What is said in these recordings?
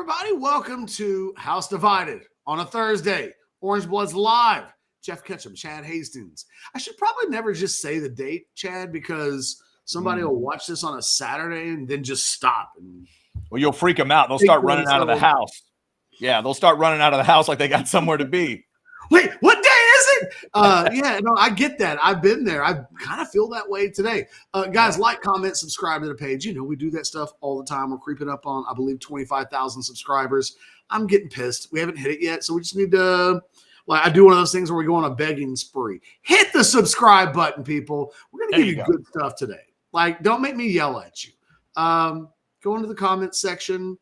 everybody. Welcome to House Divided on a Thursday. Orange Bloods Live. Jeff Ketchum, Chad Hastings. I should probably never just say the date, Chad, because somebody will watch this on a Saturday and then just stop. Well, you'll freak them out. They'll start running out of the house. Yeah, they'll start running out of the house like they got somewhere to be. Wait, what day is it? I get that. I've been there. I kind of feel that way today. Guys, like, comment, subscribe to the page. You know, we do that stuff all the time. We're creeping up on, I believe, 25,000 subscribers. I'm getting pissed. We haven't hit it yet, so we just need to, I do one of those things where we go on a begging spree. Hit the subscribe button, people. We're going to give you good stuff today. Don't make me yell at you. Go into the comments section.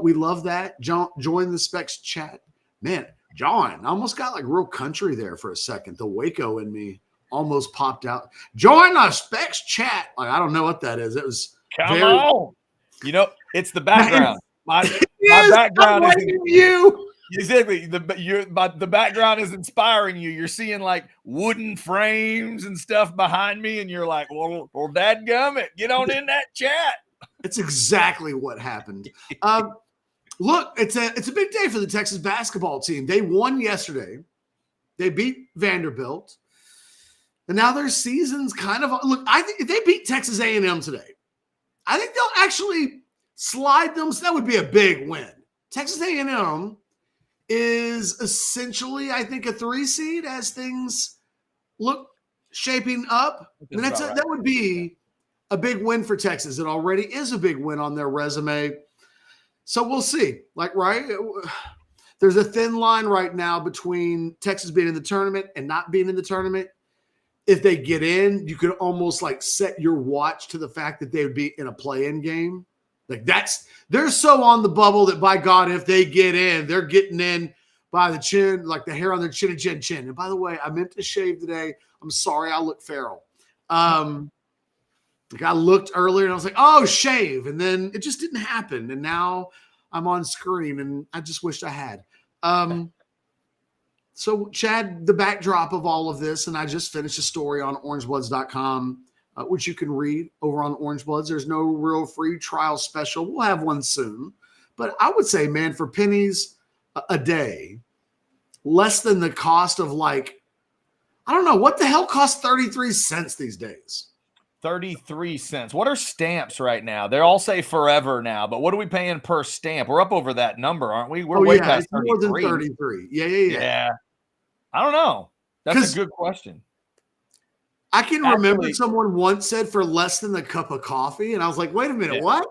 We love that. Join the Specs chat. Man, John, I almost got real country there for a second. The Waco in me almost popped out. Join the Specs chat. I don't know what that is. It was Come on. You know, it's the background. My background is you. Exactly. The background is inspiring you. You're seeing wooden frames and stuff behind me, and you're like, well, dadgummit, get on in that chat. It's exactly what happened. Look, it's a big day for the Texas basketball team. They won yesterday. They beat Vanderbilt. And now their season's kind of – look, I think if they beat Texas A&M today, I think they'll actually slide them. So that would be a big win. Texas A&M is essentially, I think, a 3 seed as things look shaping up. And that would be a big win for Texas. It already is a big win on their resume. So we'll see. There's a thin line right now between Texas being in the tournament and not being in the tournament. If they get in, you could almost set your watch to the fact that they would be in a play-in game. They're so on the bubble that, by God, if they get in, they're getting in by the chin, the hair on their chin. And by the way, I meant to shave today. I'm sorry, I look feral. I looked earlier and I was like, oh, shave. And then it just didn't happen. And now I'm on screen and I just wished I had. So, Chad, the backdrop of all of this, and I just finished a story on orangebloods.com, which you can read over on Orange Bloods. There's no real free trial special. We'll have one soon. But I would say, man, for pennies a day, less than the cost of I don't know, what the hell costs 33 cents these days? 33 cents. What are stamps right now? They all say forever now, but what are we paying per stamp? We're up over that number, aren't we? We're way past 33. More than 33. Yeah. I don't know. That's a good question. I can remember someone once said for less than the cup of coffee, and I was like, wait a minute, what?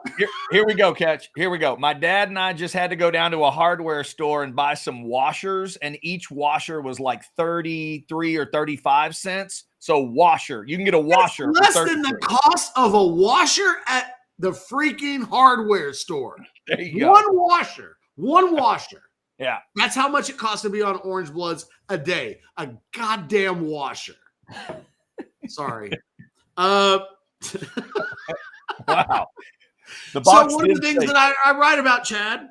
Here we go, Catch. Here we go. My dad and I just had to go down to a hardware store and buy some washers, and each washer was 33 or 35 cents. So washer. You can get a washer. Less than the cost of a washer at the freaking hardware store. There you go. One washer. Yeah. That's how much it costs to be on Orange Bloods a day. A goddamn washer. Sorry. Wow. So one of the things that I write about, Chad,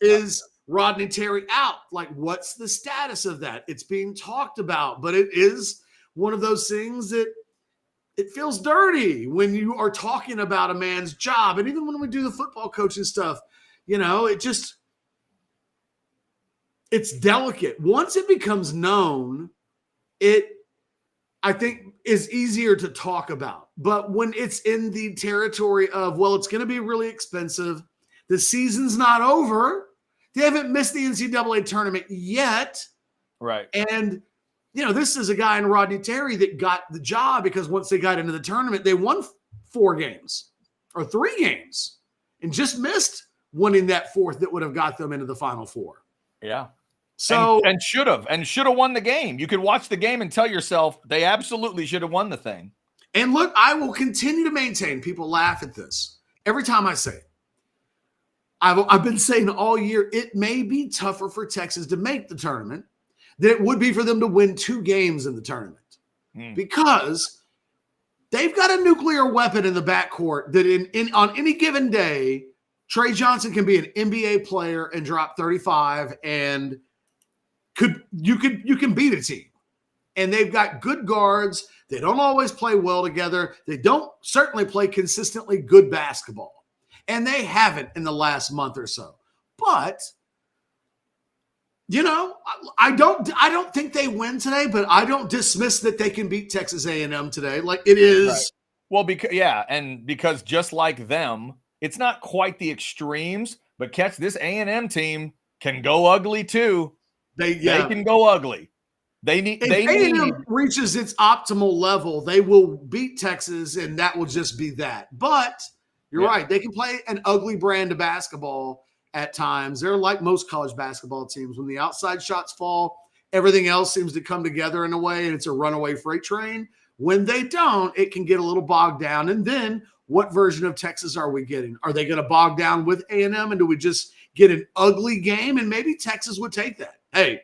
is Rodney Terry out. What's the status of that? It's being talked about, but it is one of those things that it feels dirty when you are talking about a man's job. And even when we do the football coaching stuff, it's delicate. Once it becomes known, I think is easier to talk about. But when it's in the territory of, it's going to be really expensive. The season's not over. They haven't missed the NCAA tournament yet. Right. And, this is a guy in Rodney Terry that got the job because once they got into the tournament, they won 4 games or 3 games and just missed winning that 4th that would have got them into the Final Four. Yeah. So and should have won the game. You could watch the game and tell yourself they absolutely should have won the thing. And look, I will continue to maintain. People laugh at this every time I say it. I've been saying all year it may be tougher for Texas to make the tournament than it would be for them to win 2 games in the tournament because they've got a nuclear weapon in the backcourt that on any given day, Trey Johnson can be an NBA player and drop 35 and you can beat a team. And they've got good guards. They don't always play well together. They don't certainly play consistently good basketball. And they haven't in the last month or so. But I don't think they win today, but I don't dismiss that they can beat Texas A&M today. Like it is. Right. Well, because just like them, it's not quite the extremes, but catch this A&M team can go ugly too. They can go ugly. If A&M reaches its optimal level, they will beat Texas, and that will just be that. But you're right. They can play an ugly brand of basketball at times. They're like most college basketball teams. When the outside shots fall, everything else seems to come together in a way, and it's a runaway freight train. When they don't, it can get a little bogged down. And then what version of Texas are we getting? Are they going to bog down with A&M, and do we just get an ugly game? And maybe Texas would take that. Hey,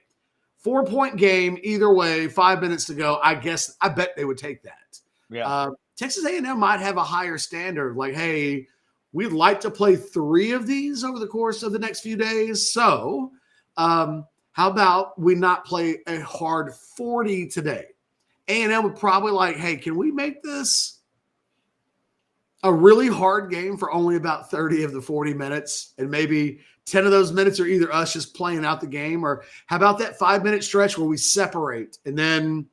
4-point game, either way, 5 minutes to go. I bet they would take that. Yeah. Texas A&M might have a higher standard. Like, hey, we'd like to play 3 of these over the course of the next few days. So how about we not play a hard 40 today? A&M would probably like, hey, can we make this a really hard game for only about 30 of the 40 minutes? And maybe 10 of those minutes are either us just playing out the game, or how about that 5-minute stretch where we separate and then,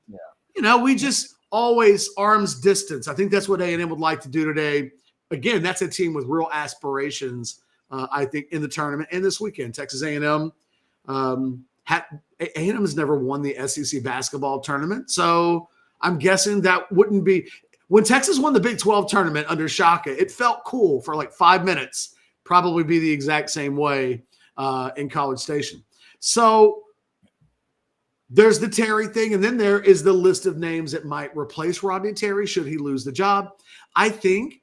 we just always arm's distance. I think that's what A&M would like to do today. Again, that's a team with real aspirations, I think, in the tournament. And this weekend, Texas A&M, A&M has never won the SEC basketball tournament. So I'm guessing that wouldn't be – when Texas won the Big 12 tournament under Shaka, it felt cool for like 5 minutes. Probably be the exact same way in College Station. So there's the Terry thing, and then there is the list of names that might replace Rodney Terry should he lose the job. I think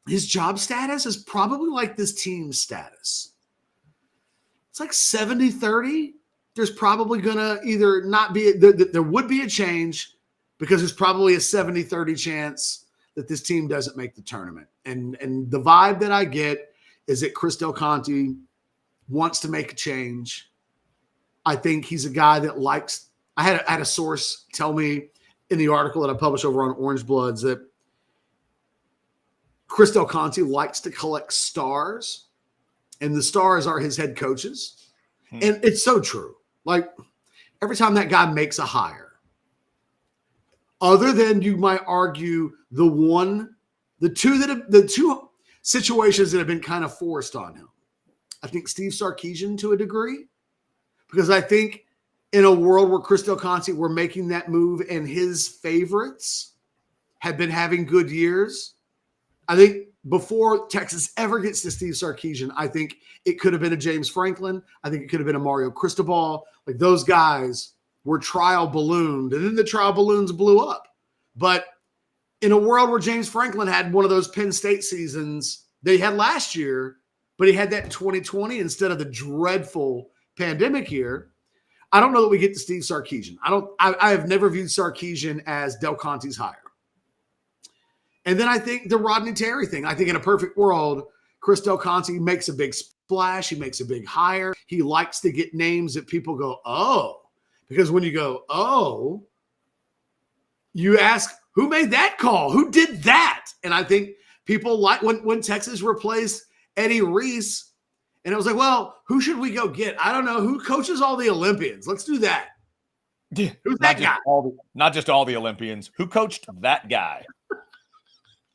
his job status is probably like this team's status. It's like 70-30. There's probably going to either not be – there would be a change because there's probably a 70-30 chance that this team doesn't make the tournament. And the vibe that I get is that Chris Del Conte wants to make a change. I think he's a guy that likes – I had a source tell me in the article that I published over on Orange Bloods that Chris Del Conte likes to collect stars, and the stars are his head coaches. And it's so true. Like, every time that guy makes a hire, other than you might argue the two situations that have been kind of forced on him, I think Steve Sarkisian to a degree, because I think in a world where Chris Del Conte were making that move and his favorites had been having good years, I think before Texas ever gets to Steve Sarkisian, I think it could have been a James Franklin. I think it could have been a Mario Cristobal. Like, those guys were trial ballooned, and then the trial balloons blew up. But in a world where James Franklin had one of those Penn State seasons they had last year, but he had that in 2020 instead of the dreadful pandemic year, I don't know that we get to Steve Sarkisian. I have never viewed Sarkisian as Del Conte's hire. And then I think the Rodney Terry thing. I think in a perfect world, Chris Del Conte makes a big splash. He makes a big hire. He likes to get names that people go, oh. Because when you go, oh, you ask, who made that call? Who did that? And I think people like when Texas replaced Eddie Reese, and it was like, well, who should we go get? I don't know. Who coaches all the Olympians? Let's do that. Yeah. Who's that guy? Not just all the Olympians. Who coached that guy?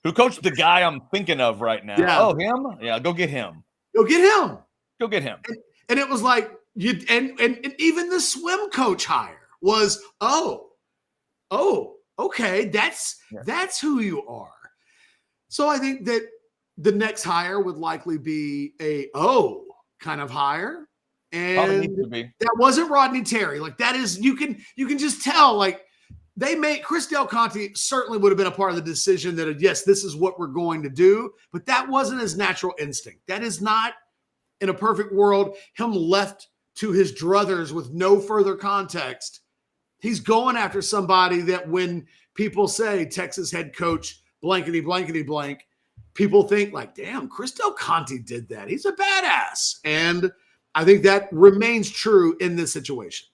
Who coached the guy I'm thinking of right now? Yeah. Oh, him? Yeah, go get him. Go get him. Go get him. And it was like, and even the swim coach hire was, okay, that's who you are. So I think that the next hire would likely be a kind of hire. And needs to be. That wasn't Rodney Terry. Like, that is, you can just tell, like, they made Chris Del Conte certainly would have been a part of the decision that, yes, this is what we're going to do, but that wasn't his natural instinct. That is not, in a perfect world, him left to his druthers with no further context. He's going after somebody that when people say Texas head coach blankety blankety blank, people think like, damn, Chris Del Conte did that. He's a badass. And I think that remains true in this situation.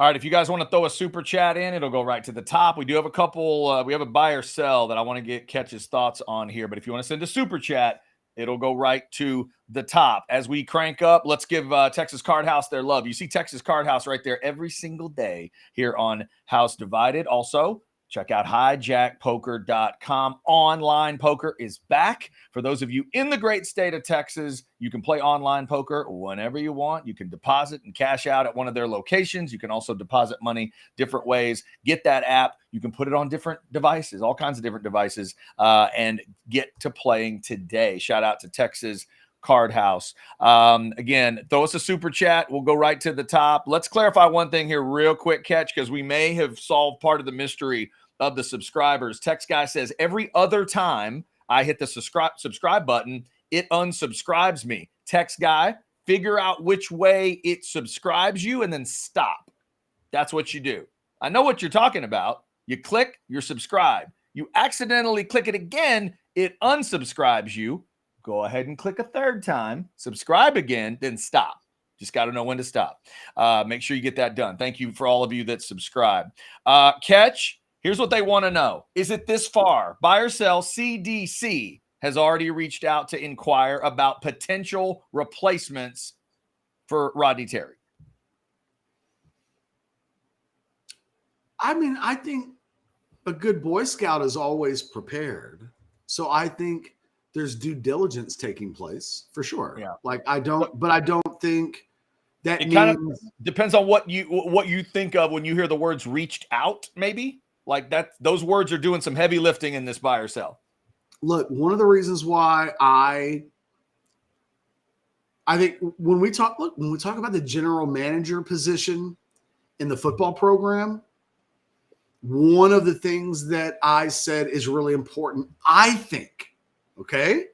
All right, if you guys want to throw a super chat in, it'll go right to the top. We do have a couple. We have a buy or sell that I want to catch his thoughts on here. But if you want to send a super chat, It'll go right to the top. As we crank up, let's give Texas Card House their love. You see Texas Card House right there every single day here on House Divided. Also, check out hijackpoker.com. Online poker is back. For those of you in the great state of Texas, you can play online poker whenever you want. You can deposit and cash out at one of their locations. You can also deposit money different ways. Get that app. You can put it on different devices, all kinds of different devices, and get to playing today. Shout out to Texas Card House. Again, throw us a super chat. We'll go right to the top. Let's clarify one thing here real quick, Catch, because we may have solved part of the mystery of the subscribers. Text Guy says, every other time I hit the subscribe button, it unsubscribes me. Text Guy, figure out which way it subscribes you and then stop. That's what you do. I know what you're talking about. You click, you're subscribed. You accidentally click it again, it unsubscribes you. Go ahead and click a third time, subscribe again, then stop. Just got to know when to stop. Make sure you get that done. Thank you for all of you that subscribe. Catch, here's what they want to know. Is it this far? Buy or sell CDC has already reached out to inquire about potential replacements for Rodney Terry. I mean, I think a good Boy Scout is always prepared. So I think there's due diligence taking place for sure. Yeah. Like I don't think that it kind of depends on what you think of when you hear the words reached out, maybe. Like that, those words are doing some heavy lifting in this buy or sell. Look, one of the reasons why I think when we talk about the general manager position in the football program, one of the things that I said is really important, I think, okay,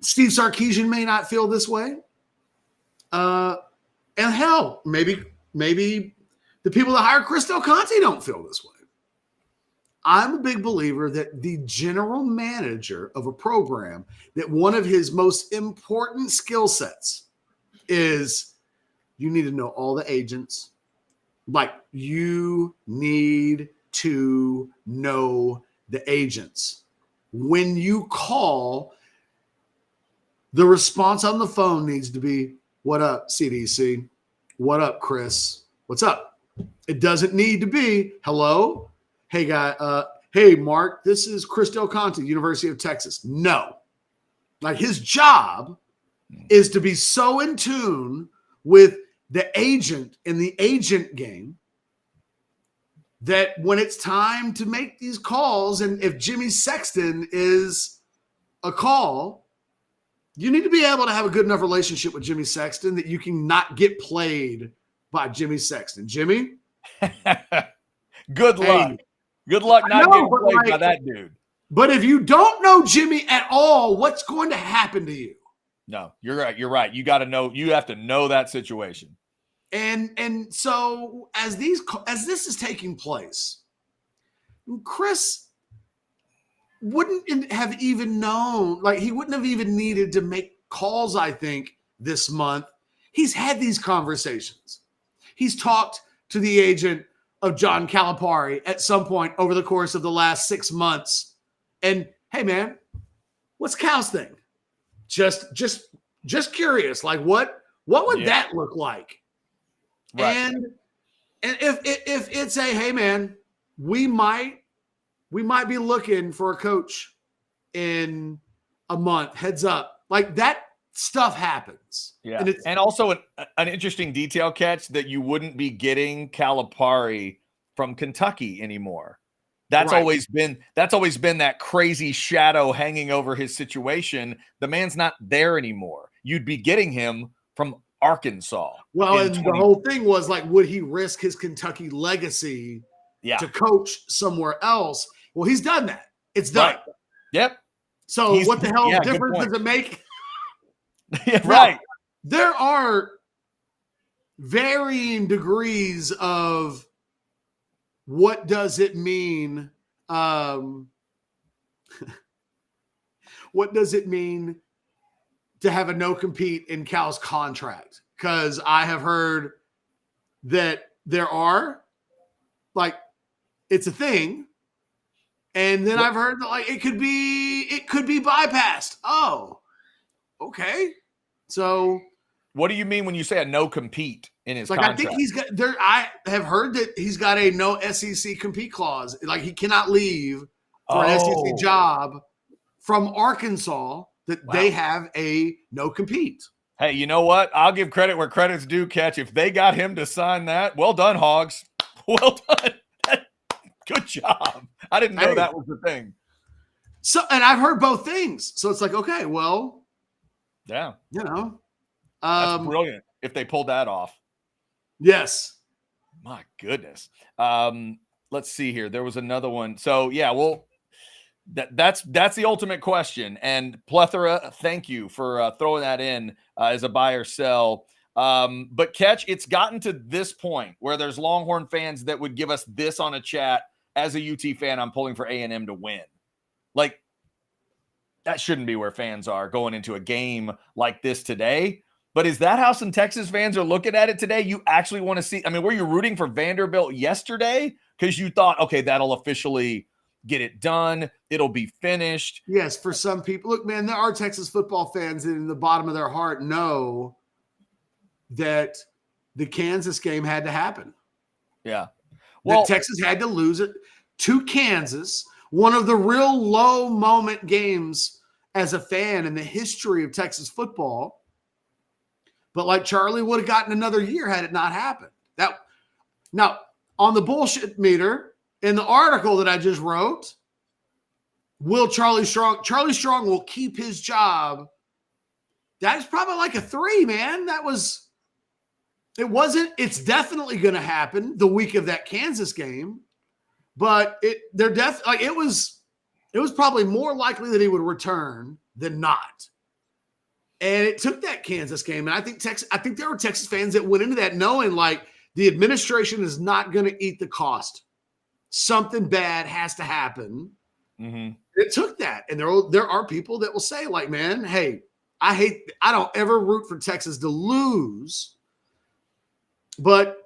Steve Sarkisian may not feel this way. And hell, maybe the people that hire Chris Del Conte don't feel this way. I'm a big believer that the general manager of a program, that one of his most important skill sets is you need to know all the agents. Like you need to know the agents. When you call, the response on the phone needs to be, what up, CDC? What up, Chris? What's up? It doesn't need to be, hello? Hey, guy. Hey, Mark, this is Chris Del Conte, University of Texas. No. Like his job is to be so in tune with the agent in the agent game that when it's time to make these calls, and if Jimmy Sexton is a call, you need to be able to have a good enough relationship with Jimmy Sexton that you can not get played by Jimmy Sexton. Jimmy? Good luck. Hey, good luck not getting played by that dude. But if you don't know Jimmy at all, what's going to happen to you? No, you're right. You're right. You got to know. You have to know that situation. And so as this is taking place, Chris wouldn't have even known, like he wouldn't have even needed to make calls, I think, this month. He's had these conversations. He's talked to the agent of John Calipari at some point over the course of the last 6 months. And hey, man, what's Cal's thing? Just curious. Like what would that look like? Right. And if it's a, hey man, we might be looking for a coach in a month, heads up, like that stuff happens. Yeah. And also an interesting detail, Catch, that you wouldn't be getting Calipari from Kentucky anymore. That's always been that crazy shadow hanging over his situation. The man's not there anymore. You'd be getting him from Arkansas. Well, and the whole thing was like, would he risk his Kentucky legacy to coach somewhere else? Well, he's done that. It's done. Right. Yep. So what the hell difference does it make? Right. There are varying degrees of what does it mean? What does it mean to have a no compete in Cal's contract? Because I have heard that there are, like, it's a thing. And then I've heard that like it could be bypassed. Oh, okay. So what do you mean when you say a no compete in his like contract? I think he's got there. I have heard that he's got a no SEC compete clause. Like he cannot leave for an SEC job from Arkansas. That they have a no compete. Hey, you know what? I'll give credit where credit's due, Catch. If they got him to sign that, well done, Hogs. Well done. Good job. I didn't know that was the thing. So, and I've heard both things. So it's like, okay, well, yeah, you know, that's brilliant if they pulled that off. Yes. My goodness. Let's see here. There was another one. So yeah, well, that's the ultimate question. And Plethora, thank you for throwing that in as a buy or sell. But Catch, it's gotten to this point where there's Longhorn fans that would give us this on a chat. As a UT fan, I'm pulling for A&M to win. Like, that shouldn't be where fans are going into a game like this today. But is that how some Texas fans are looking at it today? You actually want to see – I mean, were you rooting for Vanderbilt yesterday because you thought, okay, that'll officially get it done. It'll be finished. Yes, for some people. Look, man, there are Texas football fans that in the bottom of their heart know that the Kansas game had to happen. Yeah. Well, Texas had to lose it to Kansas, one of the real low moment games as a fan in the history of Texas football. But like Charlie would have gotten another year had it not happened. Now, on the bullshit meter, in the article that I just wrote, Charlie Strong will keep his job. That's probably like a 3, man. It's definitely going to happen the week of that Kansas game, but it was probably more likely that he would return than not. And it took that Kansas game. And I think there were Texas fans that went into that knowing like the administration is not going to eat the cost. Something bad has to happen. Mm-hmm. It took that. And there are people that will say like, man, hey, I don't ever root for Texas to lose. But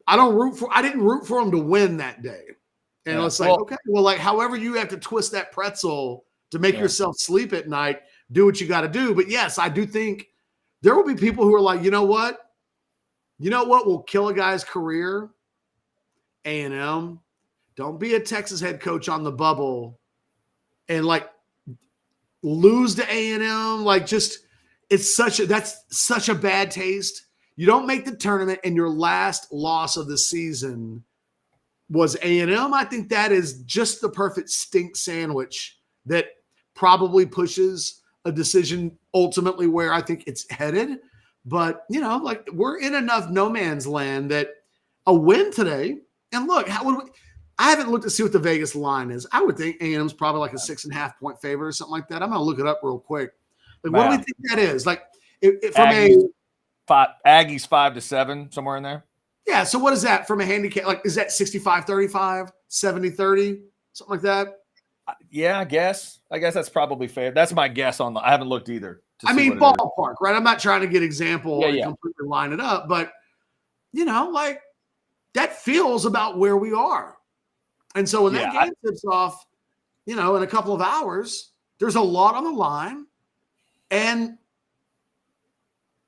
I didn't root for them to win that day. And it's like, okay, well, like however you have to twist that pretzel to make yourself sleep at night, do what you got to do. But yes, I do think there will be people who are like, you know what will kill a guy's career? A&M. Don't be a Texas head coach on the bubble and like lose to A&M. Like that's such a bad taste. You don't make the tournament and your last loss of the season was A&M. I think that is just the perfect stink sandwich that probably pushes a decision ultimately where I think it's headed. But, like we're in enough no man's land that a win today, and look, I haven't looked to see what the Vegas line is. I would think A&M's probably like a 6.5 point favorite or something like that. I'm going to look it up real quick. Like, what do we think that is? Like Aggies 5-7, somewhere in there. Yeah. So what is that from a handicap? Like, is that 65-35, 70-30, something like that? Yeah, I guess that's probably fair. That's my guess I haven't looked either. I mean, ballpark, right? I'm not trying to get example and completely line it up, but like that feels about where we are. And so when that game tips off, in a couple of hours, there's a lot on the line. And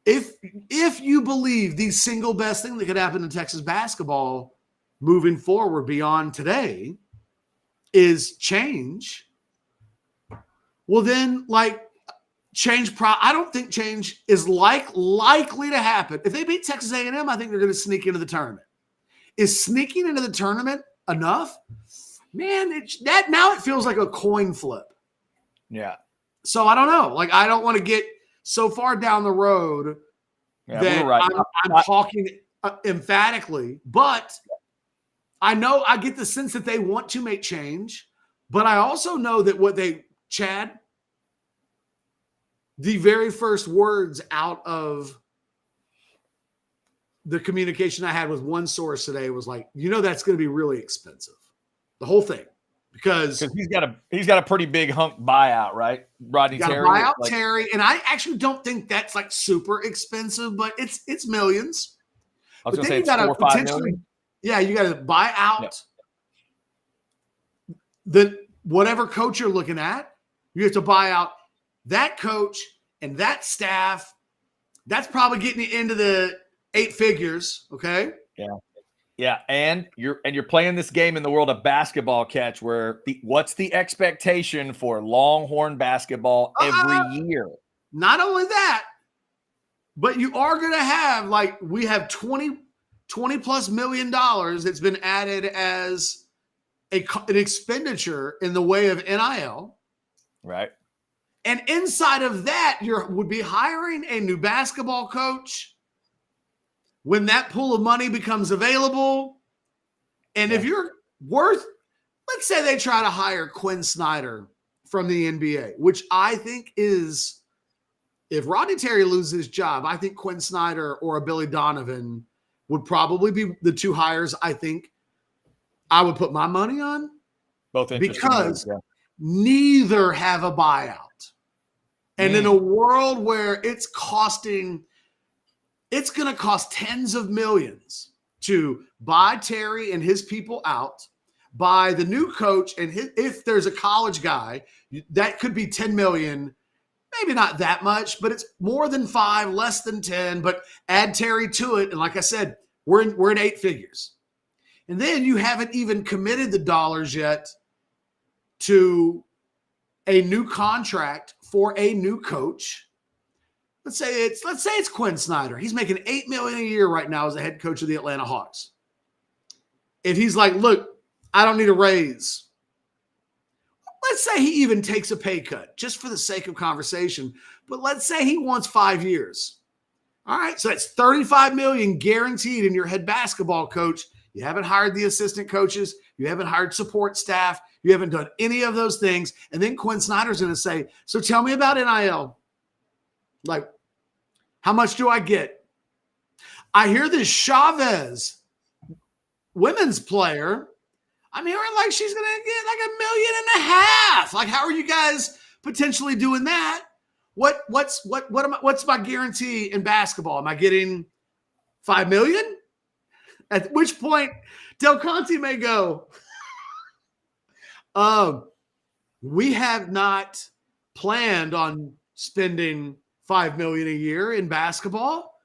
if you believe the single best thing that could happen in Texas basketball moving forward beyond today is change, well then I don't think change is likely to happen. If they beat Texas A&M, I think they're going to sneak into the tournament. Is sneaking into the tournament enough? Man, it feels like a coin flip. Yeah. So I don't know. Like, I don't want to get so far down the road that I'm talking emphatically, but I know I get the sense that they want to make change, but I also know that Chad, the very first words out of the communication I had with one source today was like, that's going to be really expensive. The whole thing. Because he's got a pretty big hunk buyout, right? Rodney Terry. Buyout Terry. And I actually don't think that's like super expensive, but it's millions. I was going to say it's 4 or 5 million. Yeah, you got to buy out the whatever coach you're looking at, you have to buy out that coach and that staff. That's probably getting you into the 8 figures. Okay. Yeah. Yeah. And you're playing this game in the world of basketball, Catch, where what's the expectation for Longhorn basketball every year? Not only that, but you are going to have, like, we have $20 plus million that's been added as an expenditure in the way of NIL. Right. And inside of that, you would be hiring a new basketball coach when that pool of money becomes available. And if you're worth, let's say they try to hire Quinn Snyder from the NBA, which I think is, if Rodney Terry loses his job, I think Quinn Snyder or a Billy Donovan would probably be the 2 hires I think I would put my money on. Both because neither have a buyout. And in a world where it's going to cost tens of millions to buy Terry and his people out, buy the new coach, and if there's a college guy, that could be 10 million. Maybe not that much, but it's more than 5, less than 10, but add Terry to it. And like I said, we're in 8 figures. And then you haven't even committed the dollars yet to a new contract for a new coach. Let's say it's Quinn Snyder. He's making $8 million a year right now as a head coach of the Atlanta Hawks. If he's like, look, I don't need a raise. Let's say he even takes a pay cut just for the sake of conversation. But let's say he wants 5 years. All right, so that's $35 million guaranteed in your head basketball coach. You haven't hired the assistant coaches. You haven't hired support staff. You haven't done any of those things. And then Quinn Snyder's going to say, so tell me about NIL. Like, how much do I get? I hear this Chavez women's player. I'm hearing like she's going to get like $1.5 million. Like, how are you guys potentially doing that? What's my guarantee in basketball? Am I getting $5 million? At which point Del Conte may go, we have not planned on spending $5 million a year in basketball.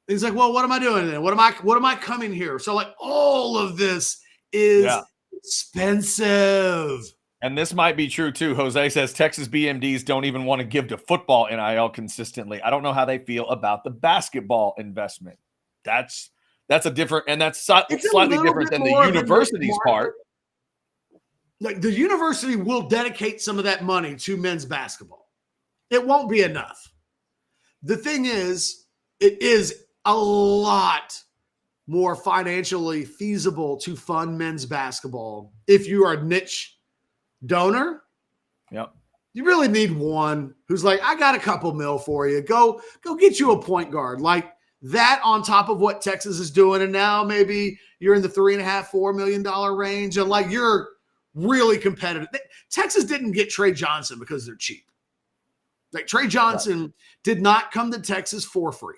And he's like, well, what am I doing then? What am I coming here? So like all of this is expensive. And this might be true too. Jose says Texas BMDs don't even want to give to football NIL consistently. I don't know how they feel about the basketball investment. That's a different, and that's slightly different than the university's part. Like the university will dedicate some of that money to men's basketball. It won't be enough. The thing is, it is a lot more financially feasible to fund men's basketball if you are a niche donor. Yep. You really need one who's like, I got a couple mil for you. Go get you a point guard. Like that on top of what Texas is doing. And now maybe you're in the $3.5–4 million range. And like you're really competitive. Texas didn't get Trey Johnson because they're cheap. Like Trey Johnson did not come to Texas for free.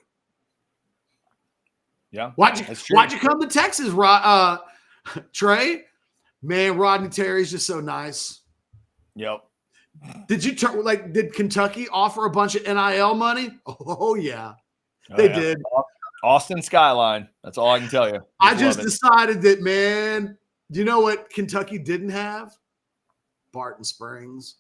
Yeah. Why'd you come to Texas, Trey? Man, Rodney Terry's just so nice. Yep. Did Kentucky offer a bunch of NIL money? Oh yeah. They did. Austin Skyline. That's all I can tell you. I just decided that, man, you know what Kentucky didn't have? Barton Springs.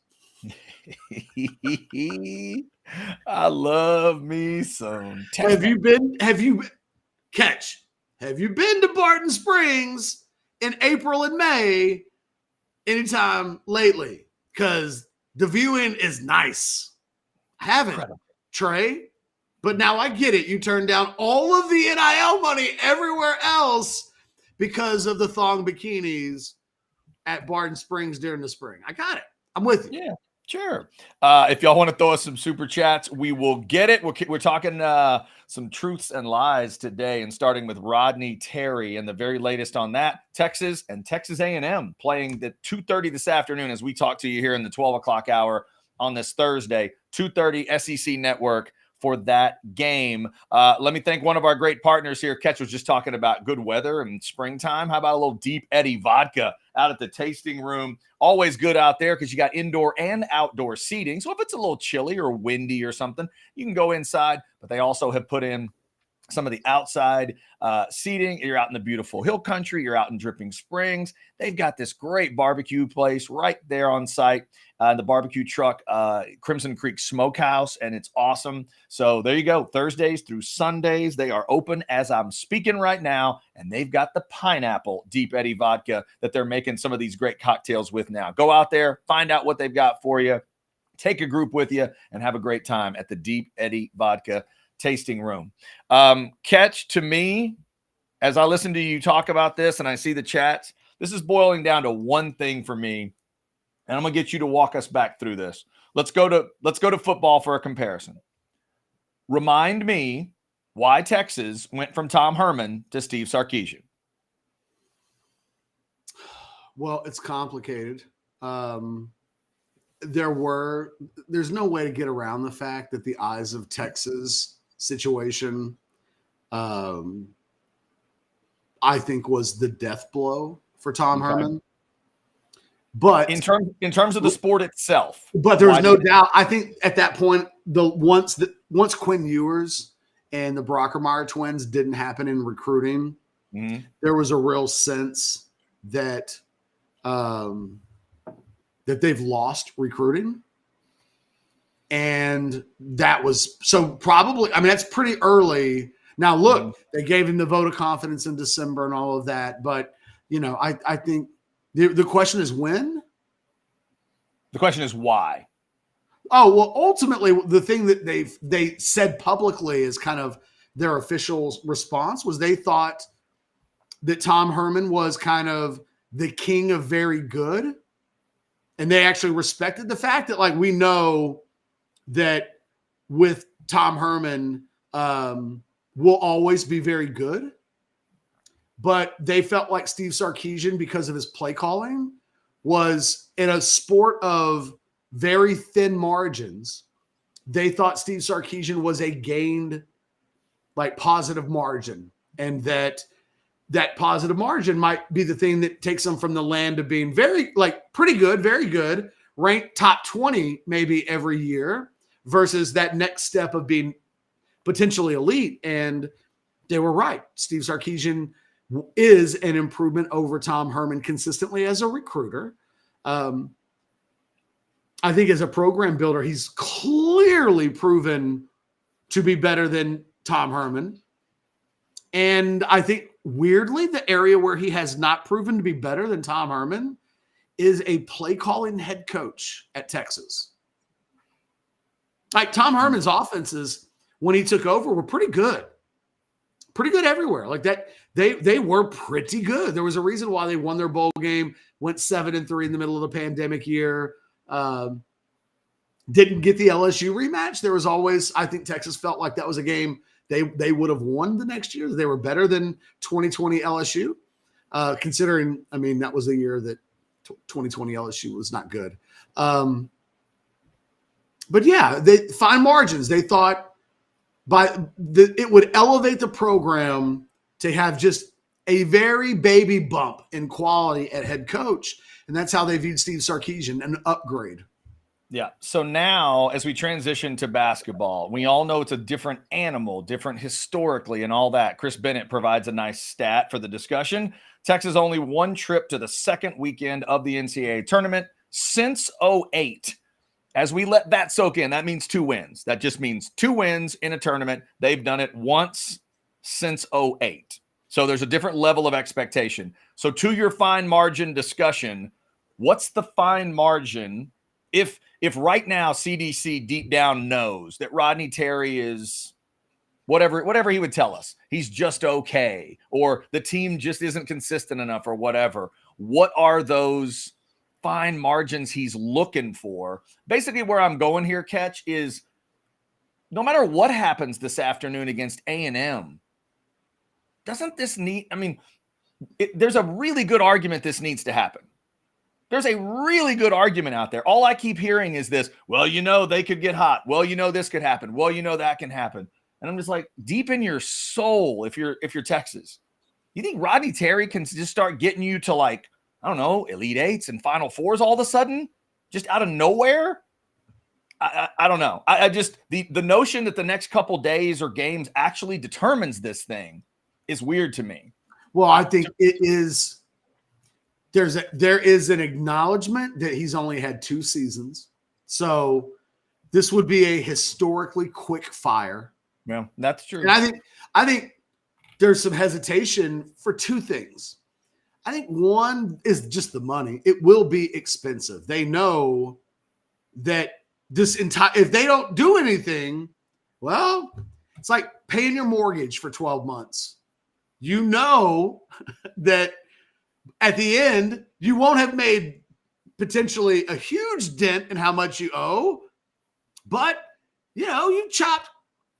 I love me some. Have you been to Barton Springs in April and May anytime lately? Because the viewing is nice. I haven't, Trey. But now I get it. You turned down all of the NIL money everywhere else because of the thong bikinis at Barton Springs during the spring. I got it. I'm with you. Yeah, sure. If y'all want to throw us some super chats, we will get it. We're talking some truths and lies today, and starting with Rodney Terry and the very latest on that. Texas and Texas A&M playing at 2:30 this afternoon as we talk to you here in the 12 o'clock hour on this Thursday, 2:30 SEC Network. For that game. Let me thank one of our great partners here. Ketch was just talking about good weather and springtime. How about a little Deep Eddy vodka out at the tasting room. Always good out there because you got indoor and outdoor seating. So if it's a little chilly or windy or something, you can go inside. But they also have put in some of the outside seating. You're out in the beautiful hill country. You're out in Dripping Springs. They've got this great barbecue place right there on site. The barbecue truck, Crimson Creek Smokehouse, and it's awesome. So there you go. Thursdays through Sundays, they are open as I'm speaking right now, and they've got the pineapple Deep Eddy vodka that they're making some of these great cocktails with now. Go out there, find out what they've got for you, take a group with you, and have a great time at the Deep Eddy vodka tasting room. Catch, to me, as I listen to you talk about this and I see the chats, this is boiling down to one thing for me. And I'm going to get you to walk us back through this. Let's go to football for a comparison. Remind me why Texas went from Tom Herman to Steve Sarkisian. Well, it's complicated. There's no way to get around the fact that the eyes of Texas situation, I think, was the death blow for Tom Herman. But in terms of the sport itself, but there was no doubt. I think at that point, once Quinn Ewers and the Brockermeyer twins didn't happen in recruiting, there was a real sense that that they've lost recruiting, and that was so probably. I mean, that's pretty early. Now, look, they gave him the vote of confidence in December and all of that, but I think. The question is when? The question is why. Oh, well, ultimately, the thing that they said publicly is kind of their official response was they thought that Tom Herman was kind of the king of very good. And they actually respected the fact that, like, we know that with Tom Herman, will always be very good. But they felt like Steve Sarkisian, because of his play calling, was in a sport of very thin margins. They thought Steve Sarkisian was a gained, like, positive margin, and that positive margin might be the thing that takes them from the land of being very, like, pretty good, very good, ranked top 20 maybe every year, versus that next step of being potentially elite. And they were right. Steve Sarkisian is an improvement over Tom Herman consistently as a recruiter. I think as a program builder, he's clearly proven to be better than Tom Herman. And I think, weirdly, the area where he has not proven to be better than Tom Herman is a play calling head coach at Texas. Like, Tom Herman's offenses, when he took over, were pretty good. Pretty good everywhere. Like that, they were pretty good. There was a reason why they won their bowl game, went 7-3 in the middle of the pandemic year. Didn't get the LSU rematch. There was always, I think Texas felt like that was a game they would have won the next year. They were better than 2020 LSU, considering, I mean, that was the year that 2020 LSU was not good. But yeah, they fine margins. They thought it would elevate the program to have just a very baby bump in quality at head coach. And that's how they viewed Steve Sarkisian, an upgrade. Yeah. So now, as we transition to basketball, we all know it's a different animal, different historically and all that. Chris Bennett provides a nice stat for the discussion. Texas only one trip to the second weekend of the NCAA tournament since 2008. As we let that soak in, that means 2 wins. That just means 2 wins in a tournament. They've done it once since 2008. So there's a different level of expectation. So to your fine margin discussion, what's the fine margin if right now CDC deep down knows that Rodney Terry is whatever he would tell us, he's just okay, or the team just isn't consistent enough, or whatever? What are those fine margins he's looking for? Basically, where I'm going here, Catch, is no matter what happens this afternoon against A&M, doesn't this need, I mean, there's a really good argument this needs to happen. There's a really good argument out there. All I keep hearing is this, well, they could get hot. Well, this could happen. Well, that can happen. And I'm just like, deep in your soul, if you're Texas, you think Rodney Terry can just start getting you to, like, I don't know, Elite Eights and Final Fours all of a sudden, just out of nowhere. I don't know. I just the notion that the next couple days or games actually determines this thing is weird to me. Well, I think it is. There is an acknowledgement that he's only had 2 seasons, so this would be a historically quick fire. Yeah, that's true. And I think there's some hesitation for 2 things. I think one is just the money. It will be expensive. They know that if they don't do anything, well, it's like paying your mortgage for 12 months. You know that at the end, you won't have made potentially a huge dent in how much you owe, but you chopped,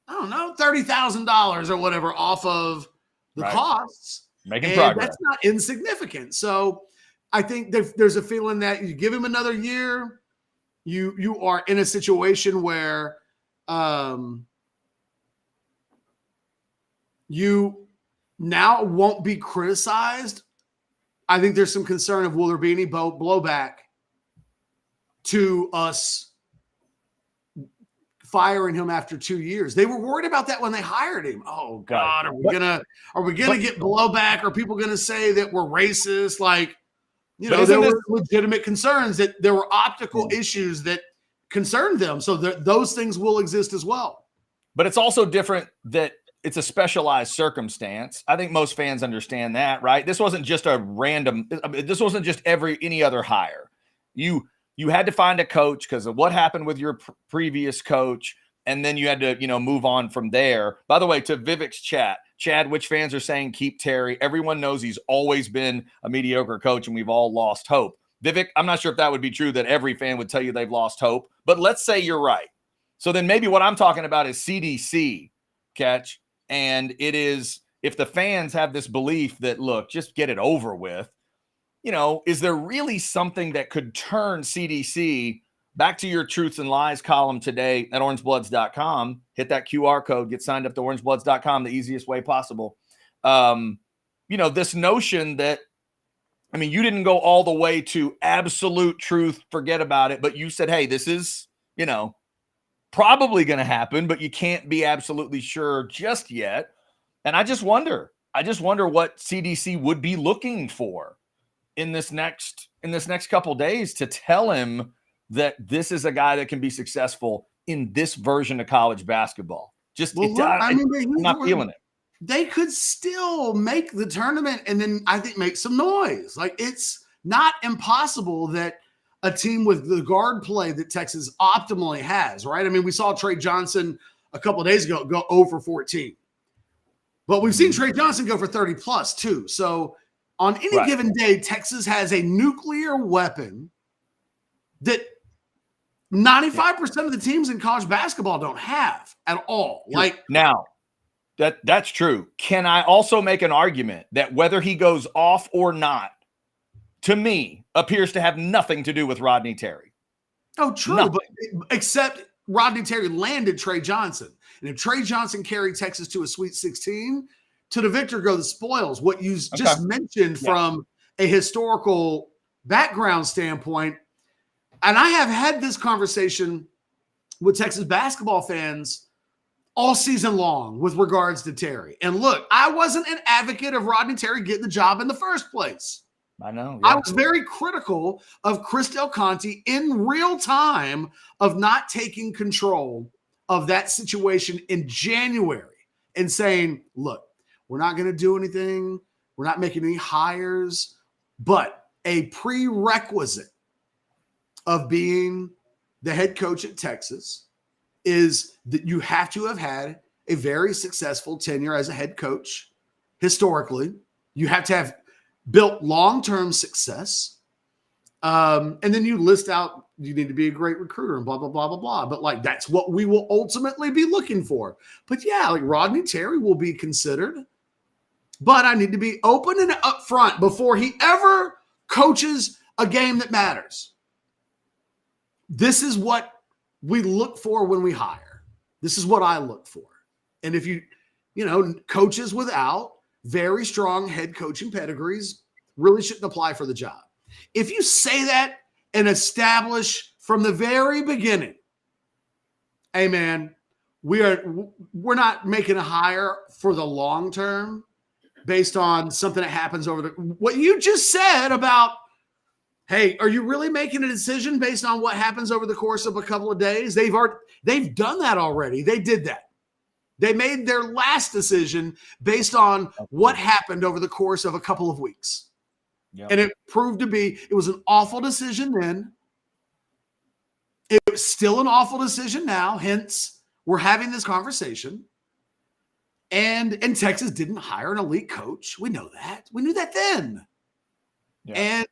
I don't know, $30,000 or whatever off of the costs. Making progress. That's not insignificant. So I think there's a feeling that you give him another year, you are in a situation where you now won't be criticized. I think there's some concern of will there be any blowback to us firing him after 2 years. They were worried about that when they hired him. Oh God, are we gonna get blowback? Are people gonna say that we're racist? Like, there were legitimate concerns that there were optical issues that concerned them. So those things will exist as well. But it's also different that it's a specialized circumstance. I think most fans understand that, right? This wasn't just a random. This wasn't just any other hire. You had to find a coach because of what happened with your previous coach, and then you had to move on from there. By the way, to Vivek's chat, Chad, which fans are saying keep Terry? Everyone knows he's always been a mediocre coach, and we've all lost hope. Vivek, I'm not sure if that would be true that every fan would tell you they've lost hope, but let's say you're right. So then maybe what I'm talking about is CDC, catch. And it is, if the fans have this belief that, look, just get it over with, is there really something that could turn CDC back to your truths and lies column today at orangebloods.com? Hit that QR code, get signed up to orangebloods.com the easiest way possible. This notion that, you didn't go all the way to absolute truth, forget about it, but you said, hey, this is, probably going to happen, but you can't be absolutely sure just yet. And I just wonder what CDC would be looking for in this next couple days to tell him that this is a guy that can be successful in this version of college basketball. I'm not feeling it. They could still make the tournament and then I think make some noise. Like, it's not impossible that a team with the guard play that Texas optimally has, right? We saw Trey Johnson a couple of days ago go 0 for 14. But we've seen Trey Johnson go for 30 plus too. So on any given day, Texas has a nuclear weapon that 95% of the teams in college basketball don't have at all. Now, that's true. Can I also make an argument that whether he goes off or not, to me, appears to have nothing to do with Rodney Terry? Oh, true. Nothing. But except Rodney Terry landed Trey Johnson. And if Trey Johnson carried Texas to a Sweet 16, to the victor go the spoils. What you just mentioned from a historical background standpoint, and I have had this conversation with Texas basketball fans all season long with regards to Terry. And look, I wasn't an advocate of Rodney Terry getting the job in the first place. I know. Yeah. I was very critical of Chris Del Conte in real time of not taking control of that situation in January and saying, look, we're not going to do anything. We're not making any hires, but a prerequisite of being the head coach at Texas is that you have to have had a very successful tenure as a head coach. Historically, you have to have built long-term success. And then you list out, you need to be a great recruiter and blah, blah, blah, blah, blah. But that's what we will ultimately be looking for. But yeah, Rodney Terry will be considered, but I need to be open and upfront before he ever coaches a game that matters. This is what we look for when we hire. This is what I look for. And if coaches without very strong head coaching pedigrees really shouldn't apply for the job. If you say that and establish from the very beginning, hey man, we're not making a hire for the long term based on something that happens over what you just said about, hey, are you really making a decision based on what happens over the course of a couple of days? They've done that already. They did that. They made their last decision based on what happened over the course of a couple of weeks. Yep. And it proved to be, it was an awful decision then. It's still an awful decision now. Hence, we're having this conversation. And Texas didn't hire an elite coach. We know that. We knew that then. Yeah. And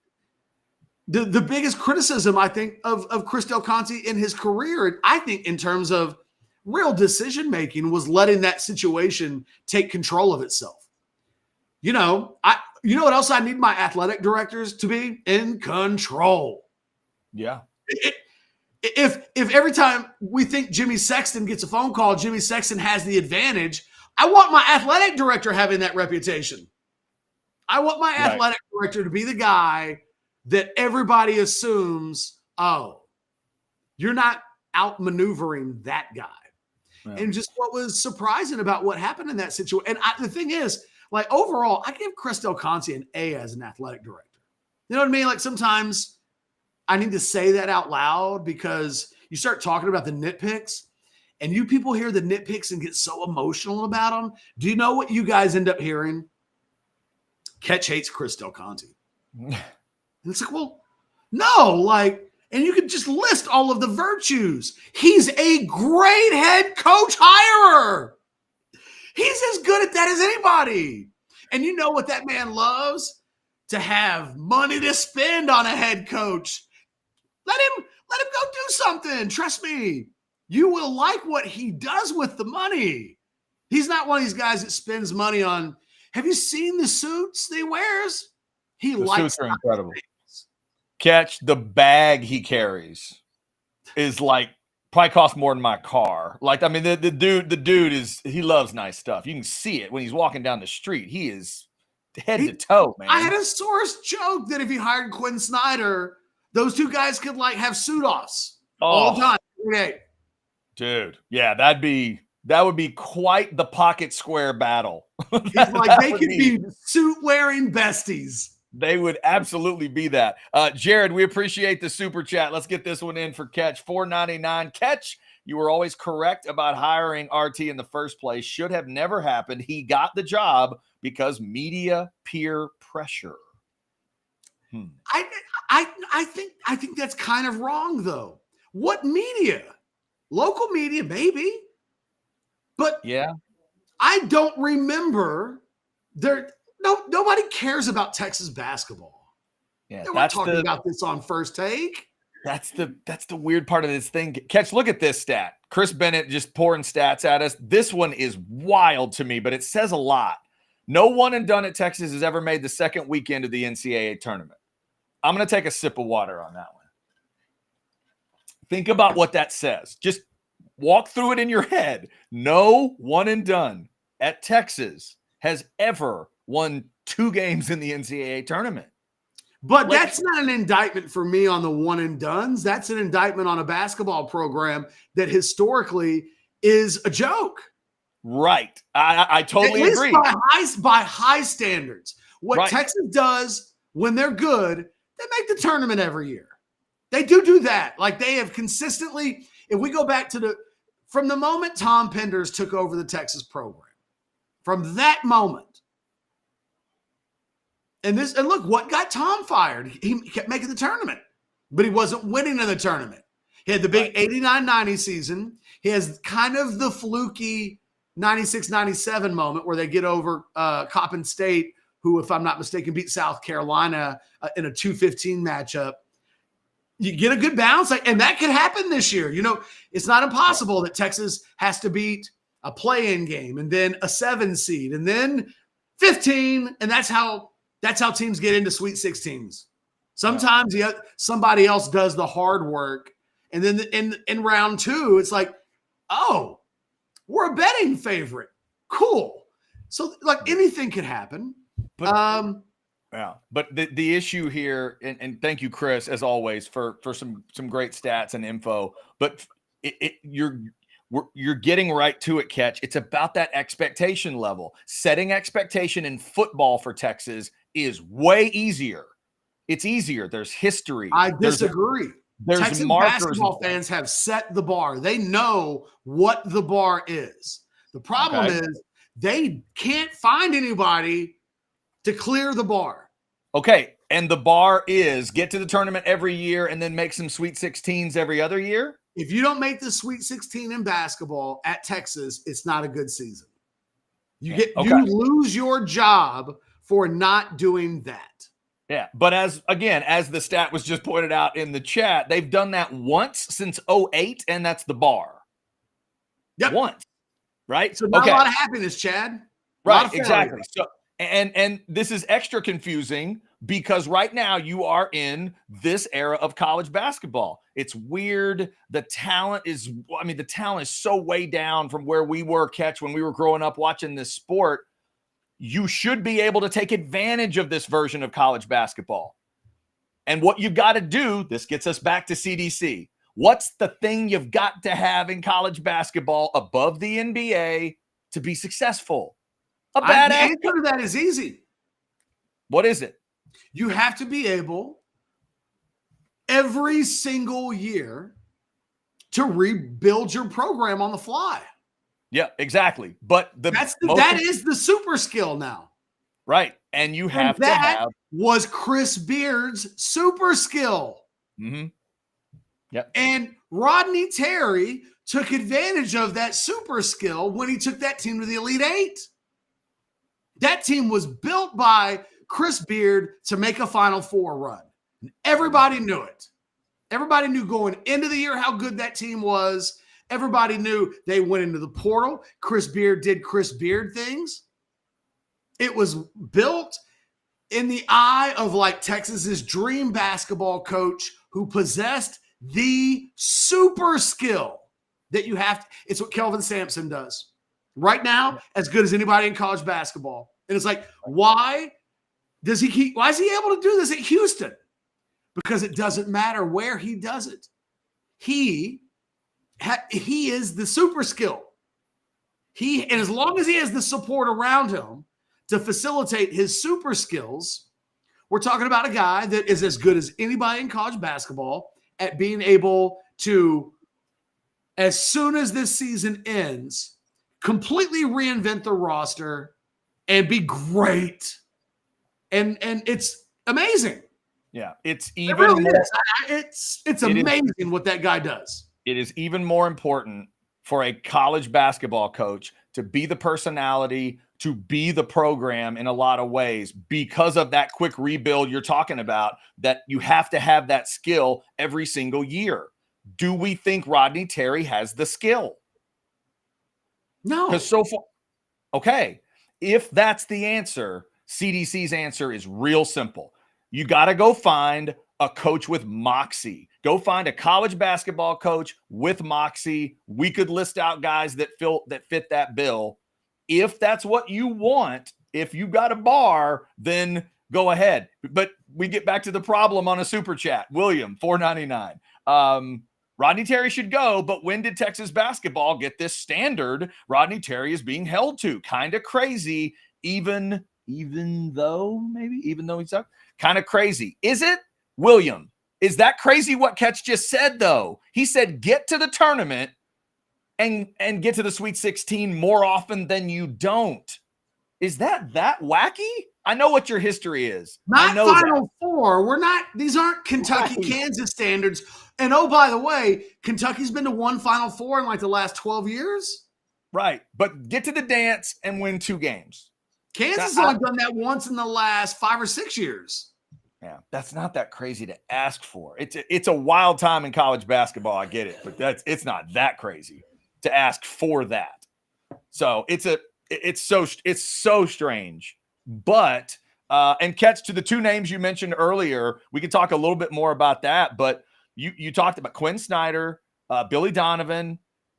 the biggest criticism, I think, of Chris Del Conte in his career, I think in terms of real decision-making, was letting that situation take control of itself. You know what else I need my athletic directors to be? In control. Yeah. If every time we think Jimmy Sexton gets a phone call, Jimmy Sexton has the advantage, I want my athletic director having that reputation. I want my athletic director to be the guy that everybody assumes, oh, you're not outmaneuvering that guy. Yeah. And just what was surprising about what happened in that situation. And the thing is, like, overall, I give Chris Del Conte an A as an athletic director. You know what I mean? Like, sometimes I need to say that out loud because you start talking about the nitpicks and you people hear the nitpicks and get so emotional about them. Do you know what you guys end up hearing? Ketch hates Chris Del Conte. And it's like, well, no, like, and you could just list all of the virtues. He's a great head coach hirer. He's as good at that as anybody. And you know what that man loves? To have money to spend on a head coach. Let him go do something. Trust me. You will like what he does with the money. He's not one of these guys that spends money on. Have you seen the suits he wears? The suits are incredible. Catch the bag he carries is like probably costs more than my car. Like, I mean, the dude he loves nice stuff. You can see it when he's walking down the street. He is head to toe, man. I had a source joke that if he hired Quinn Snyder, those two guys could like have suit offs all the time. Okay. Dude, yeah, that would be quite the pocket square battle. They could be suit wearing besties. They would absolutely be that. Jared, we appreciate the super chat. Let's get this one in for Catch. $4.99. Catch, you were always correct about hiring RT in the first place. Should have never happened. He got the job because media peer pressure. I think that's kind of wrong, though. What media? Local media, maybe. But yeah, I don't remember nobody cares about Texas basketball. Yeah, we're talking about this on First Take. That's the weird part of this thing. Catch, look at this stat. Chris Bennett just pouring stats at us. This one is wild to me, but it says a lot. No one and done at Texas has ever made the second weekend of the NCAA tournament. I'm going to take a sip of water on that one. Think about what that says. Just walk through it in your head. No one and done at Texas has ever won 2 games in the NCAA tournament. But that's not an indictment for me on the one and dones. That's an indictment on a basketball program that historically is a joke. Right. I totally agree. By high standards. What Texas does when they're good, they make the tournament every year. They do that. Like, they have consistently, if we go back to from the moment Tom Penders took over the Texas program, from that moment, and look, what got Tom fired? He kept making the tournament, but he wasn't winning in the tournament. He had the big 89-90 season. He has kind of the fluky 96-97 moment where they get over Coppin State, who, if I'm not mistaken, beat South Carolina in a 2-15 matchup. You get a good bounce, and that could happen this year. You know, it's not impossible that Texas has to beat a play-in game and then a 7 seed and then 15, and that's how teams get into Sweet 16s. Sometimes somebody else does the hard work, and then in round 2, it's like, oh, we're a betting favorite. Cool. So, like, anything could happen. Yeah, but the issue here, and thank you, Chris, as always, for some great stats and info. But you're getting right to it, Catch. It's about that expectation level. Setting expectation in football for Texas is way easier. It's easier. There's history. I disagree. There's Texas markers. basketball fans have set the bar. They know what the bar is. The problem is they can't find anybody to clear the bar. Okay, and the bar is get to the tournament every year and then make some Sweet 16s every other year? If you don't make the Sweet 16 in basketball at Texas, it's not a good season. You lose your job for not doing that. Yeah, but as the stat was just pointed out in the chat, they've done that once since 2008, and that's the bar. Yep. Once, right? So not a lot of happiness, Chad. Right, exactly. So and this is extra confusing because right now you are in this era of college basketball. It's weird. The talent is so way down from where we were, Catch, when we were growing up watching this sport. You should be able to take advantage of this version of college basketball. And what you've got to do, this gets us back to CDC. What's the thing you've got to have in college basketball above the NBA to be successful? The answer to that is easy. What is it? You have to be able every single year to rebuild your program on the fly. Yeah, exactly. But that is the super skill now. Right. And you have to have was Chris Beard's super skill. Mm-hmm. Yep. And Rodney Terry took advantage of that super skill when he took that team to the Elite Eight. That team was built by Chris Beard to make a Final Four run. Everybody knew it. Everybody knew going into the year how good that team was. Everybody knew they went into the portal. Chris Beard did Chris Beard things. It was built in the eye of like Texas's dream basketball coach who possessed the super skill that you have. It's what Kelvin Sampson does right now, as good as anybody in college basketball. And it's like, why is he able to do this at Houston? Because it doesn't matter where he does it. He is the super skill. And as long as he has the support around him to facilitate his super skills, we're talking about a guy that is as good as anybody in college basketball at being able to, as soon as this season ends, completely reinvent the roster and be great. And it's amazing. Yeah, it's amazing what that guy does. It is even more important for a college basketball coach to be the personality, to be the program in a lot of ways because of that quick rebuild you're talking about, that you have to have that skill every single year. Do we think Rodney Terry has the skill? No. Because so far, okay, if that's the answer, CDC's answer is real simple. You got to go find a coach with moxie. Go find a college basketball coach with moxie. We could list out guys that fit that bill. If that's what you want, if you got a bar, then go ahead. But we get back to the problem on a super chat. William, $4.99. Rodney Terry should go, but when did Texas basketball get this standard Rodney Terry is being held to? Kind of crazy, even though he sucked. Kind of crazy. Is it? William, is that crazy what Catch just said, though? He said get to the tournament and get to the Sweet 16 more often than you don't. Is that wacky? I know what your history is. Not Final Four. These aren't Kentucky, Kansas standards. And oh, by the way, Kentucky's been to one Final Four in like the last 12 years. Right. But get to the dance and win 2 games. Kansas has only done that once in the last 5 or 6 years. Yeah, that's not that crazy to ask for. It's a wild time in college basketball. I get it, but it's not that crazy to ask for that. So it's so strange. But and Catch, to the 2 names you mentioned earlier, we could talk a little bit more about that. But you talked about Quinn Snyder, Billy Donovan,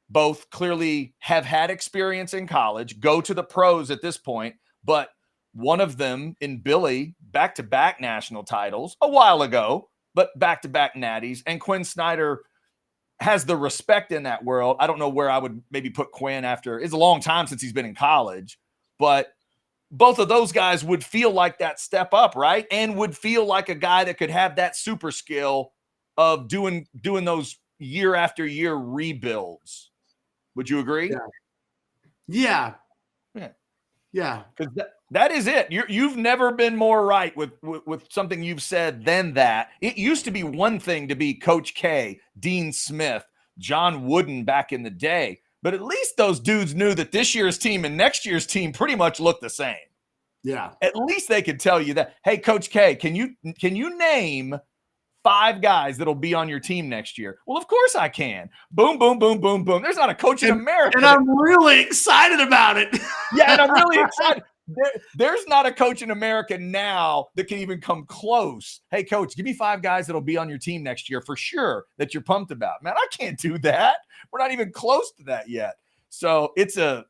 both clearly have had experience in college, go to the pros at this point, but one of them in Billy back-to-back national titles a while ago, but back-to-back natties. And Quinn Snyder has the respect in that world. I don't know where I would maybe put Quinn after. It's a long time since he's been in college, but both of those guys would feel like that step up, right? And would feel like a guy that could have that super skill of doing those year after year rebuilds. Would you agree? Yeah. Because that is it. You've never been more right with something you've said than that. It used to be one thing to be Coach K, Dean Smith, John Wooden back in the day, but at least those dudes knew that this year's team and next year's team pretty much look the same. Yeah. At least they could tell you that, hey, Coach K, can you name 5 guys that'll be on your team next year? Well, of course I can. Boom, boom, boom, boom, boom. There's not a coach in America. And I'm really excited about it. Yeah, and I'm really excited. There's not a coach in America now that can even come close. Hey, coach, give me 5 guys that'll be on your team next year for sure that you're pumped about. Man, I can't do that. We're not even close to that yet. So it's a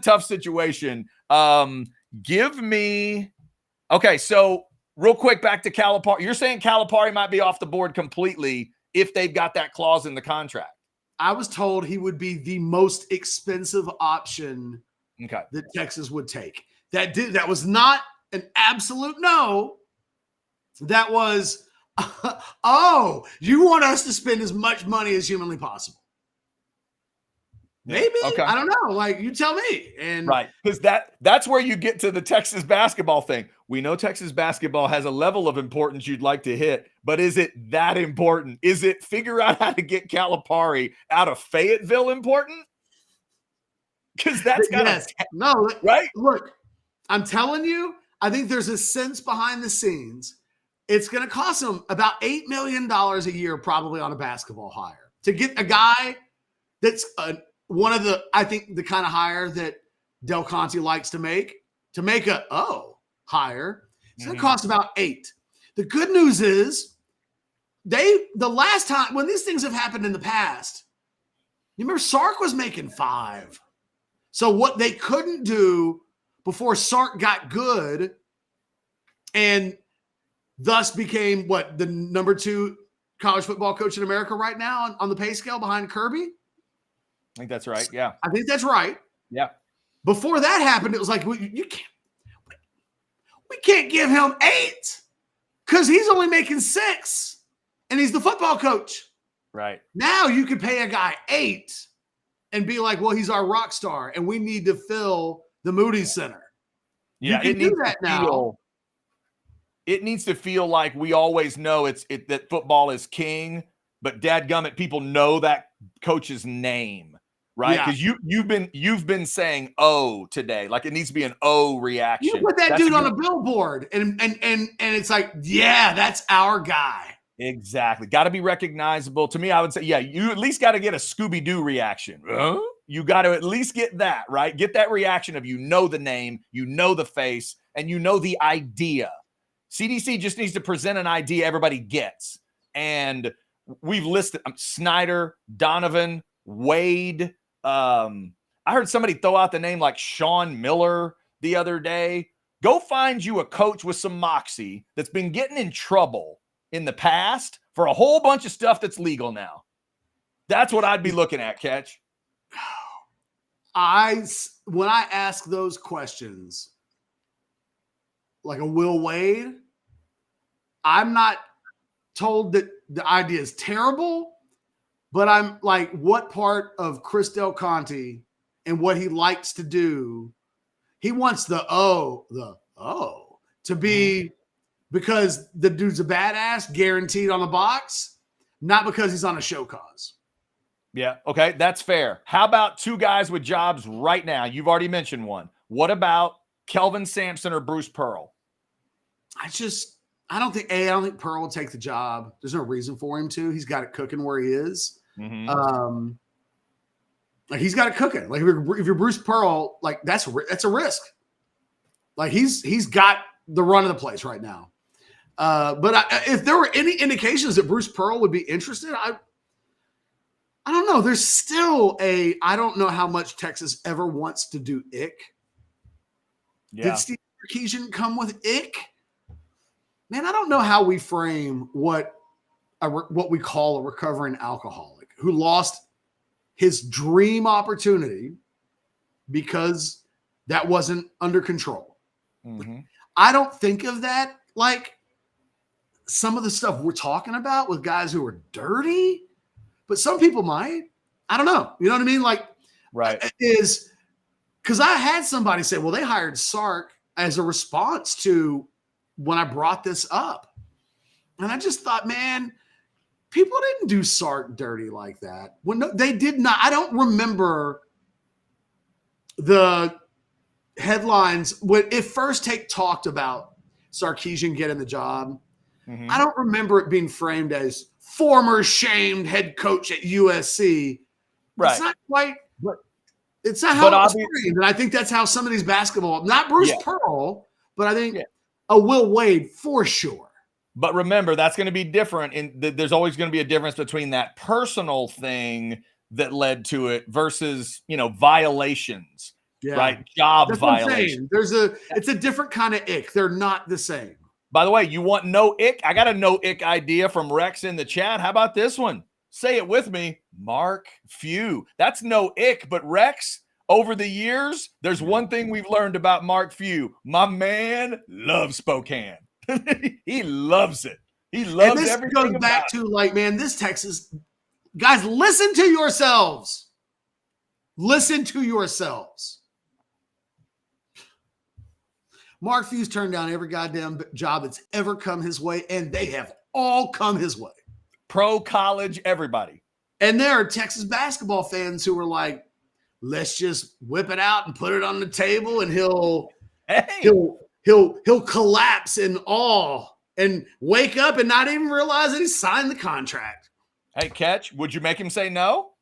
tough situation. Give me – okay, so real quick back to Calipari. You're saying Calipari might be off the board completely if they've got that clause in the contract. I was told he would be the most expensive option Okay. that Texas would take. That was not an absolute no. That was, oh, you want us to spend as much money as humanly possible. Maybe. Okay. I don't know. Like, you tell me. And right. Because that's where you get to the Texas basketball thing. We know Texas basketball has a level of importance you'd like to hit, but is it that important? Is it figure out how to get Calipari out of Fayetteville important? Because that's right. Look, I'm telling you, I think there's a sense behind the scenes. It's going to cost them about $8 million a year, probably on a basketball hire, to get a guy that's one of the, I think, the kind of hire that Del Conte likes to make a hire. It's going to cost about 8. The good news is the last time when these things have happened in the past, you remember Sark was making 5. So what they couldn't do before Sark got good and thus became the number 2 college football coach in America right now on the pay scale behind Kirby? I think that's right. Yeah. I think that's right. Yeah. Before that happened, it was like, we can't give him 8 because he's only making 6 and he's the football coach. Right. Now you can pay a guy 8 and be like, well, he's our rock star, and we need to fill the Moody Center. Yeah, you can do that now. It needs to feel like we always know that football is king, but dadgummit, people know that coach's name, right? Because you've been saying today, like it needs to be an reaction. You put that dude on a billboard, and it's like, yeah, that's our guy. Exactly. Got to be recognizable. To me, I would say, you at least got to get a Scooby-Doo reaction. You got to at least get that, right? Get that reaction of the name, the face, and the idea. CDC just needs to present an idea everybody gets. And we've listed Snyder, Donovan, Wade. I heard somebody throw out the name like Sean Miller the other day. Go find you a coach with some moxie that's been getting in trouble in the past for a whole bunch of stuff that's legal now. That's what I'd be looking at, Catch. When I ask those questions, like a Will Wade, I'm not told that the idea is terrible, but I'm like, what part of Chris Del Conte and what he likes to do, he wants the to be because the dude's a badass, guaranteed on the box, not because he's on a show cause. Yeah, okay, that's fair. How about 2 guys with jobs right now? You've already mentioned one. What about Kelvin Sampson or Bruce Pearl? I don't think Pearl will take the job. There's no reason for him to. He's got it cooking where he is. Mm-hmm. Like he's got it cooking. Like if you're Bruce Pearl, like that's a risk. Like he's got the run of the place right now. But if there were any indications that Bruce Pearl would be interested, I don't know. There's still I don't know how much Texas ever wants to do ick. Yeah. Did Steve Sarkisian come with ick? man, I don't know how we frame what we call a recovering alcoholic who lost his dream opportunity because that wasn't under control. Mm-hmm. I don't think of that like some of the stuff we're talking about with guys who are dirty, but some people might. I don't know. You know what I mean? Like, right. Is because I had somebody say, well, they hired Sark as a response to when I brought this up. And I just thought, man, people didn't do Sark dirty like that. They did not. I don't remember the headlines when it first talked about Sarkisian getting the job. Mm-hmm. I don't remember it being framed as former shamed head coach at USC. Right. It's not quite. It's not how it was framed. And I think that's how some of these basketball, not Bruce Pearl, but I think a Will Wade for sure. But remember, that's going to be different. There's always going to be a difference between that personal thing that led to it versus, violations, right? Job violations. It's a different kind of ick. They're not the same. By the way, you want no ick? I got a no ick idea from Rex in the chat. How about this one? Say it with me. Mark Few. That's no ick, but Rex, over the years, there's one thing we've learned about Mark Few. My man loves Spokane. He loves it. He loves everything. And this goes back to like, man, this Texas guys, listen to yourselves. Listen to yourselves. Mark Few's turned down every goddamn job that's ever come his way, and they have all come his way. Pro, college, everybody. And there are Texas basketball fans who are like, let's just whip it out and put it on the table, and he'll collapse in awe and wake up and not even realize that he signed the contract. Hey, Catch, would you make him say no?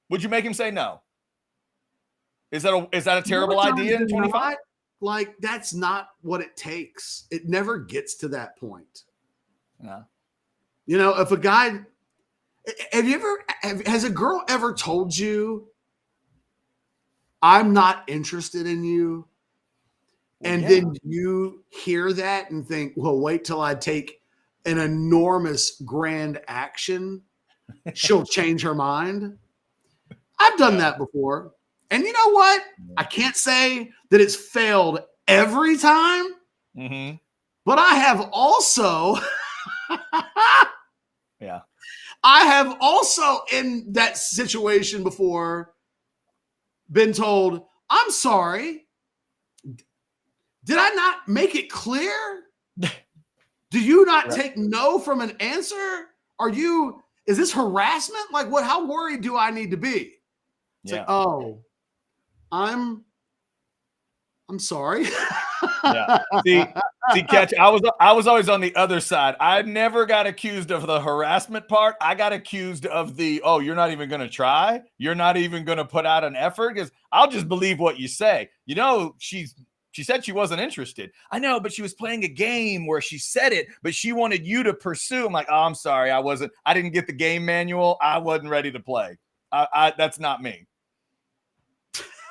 Would you make him say no? Is that a terrible idea in 25? Like, that's not what it takes. It never gets to that point. No. If a guy, has a girl ever told you, I'm not interested in you? And then you hear that and think, well, wait till I take an enormous grand action. She'll change her mind. I've done that before. And you know what? I can't say that it's failed every time, but I have also, I have also in that situation before been told, I'm sorry. Did I not make it clear? Do you not take no from an answer? Is this harassment? Like what, how worried do I need to be? It's like, oh, I'm sorry. See, Catch, I was always on the other side. I never got accused of the harassment part. I got accused of you're not even going to try. You're not even going to put out an effort because I'll just believe what you say. She said she wasn't interested. I know, but she was playing a game where she said it, but she wanted you to pursue. I'm like, oh, I'm sorry. I didn't get the game manual. I wasn't ready to play. That's not me.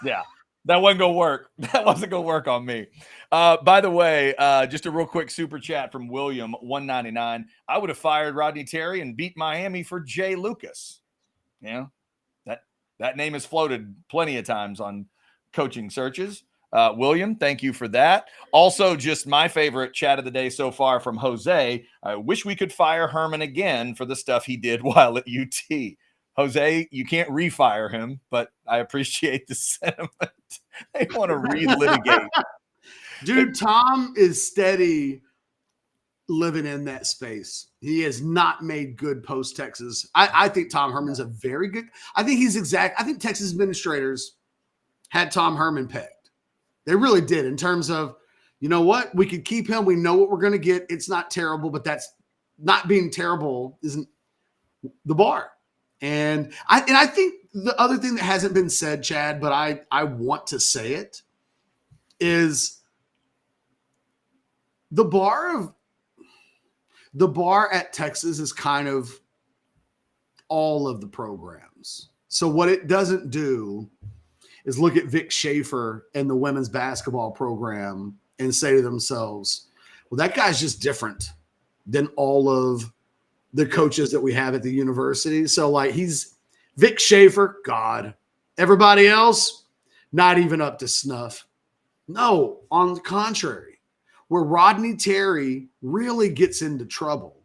Yeah, that wasn't going to work. That wasn't going to work on me. By the way, just a real quick super chat from William 199. I would have fired Rodney Terry and beat Miami for Jay Lucas. That name has floated plenty of times on coaching searches. William, thank you for that. Also, just my favorite chat of the day so far from Jose. I wish we could fire Herman again for the stuff he did while at UT. Jose, you can't refire him, but I appreciate the sentiment. They want to relitigate. Dude, Tom is steady living in that space. He has not made good post-Texas. I think Tom Herman's a very good – I think Texas administrators had Tom Herman pegged. They really did in terms of, you know what? We could keep him. We know what we're going to get. It's not terrible, but that's not being terrible isn't the bar. And I think the other thing that hasn't been said, Chad, but I want to say it, is the bar at Texas is kind of all of the programs. So what it doesn't do is look at Vic Schaefer and the women's basketball program and say to themselves, well, that guy's just different. than all of the coaches that we have at the university. So like he's Vic Schaefer, God. Everybody else, not even up to snuff. No, on the contrary, where Rodney Terry really gets into trouble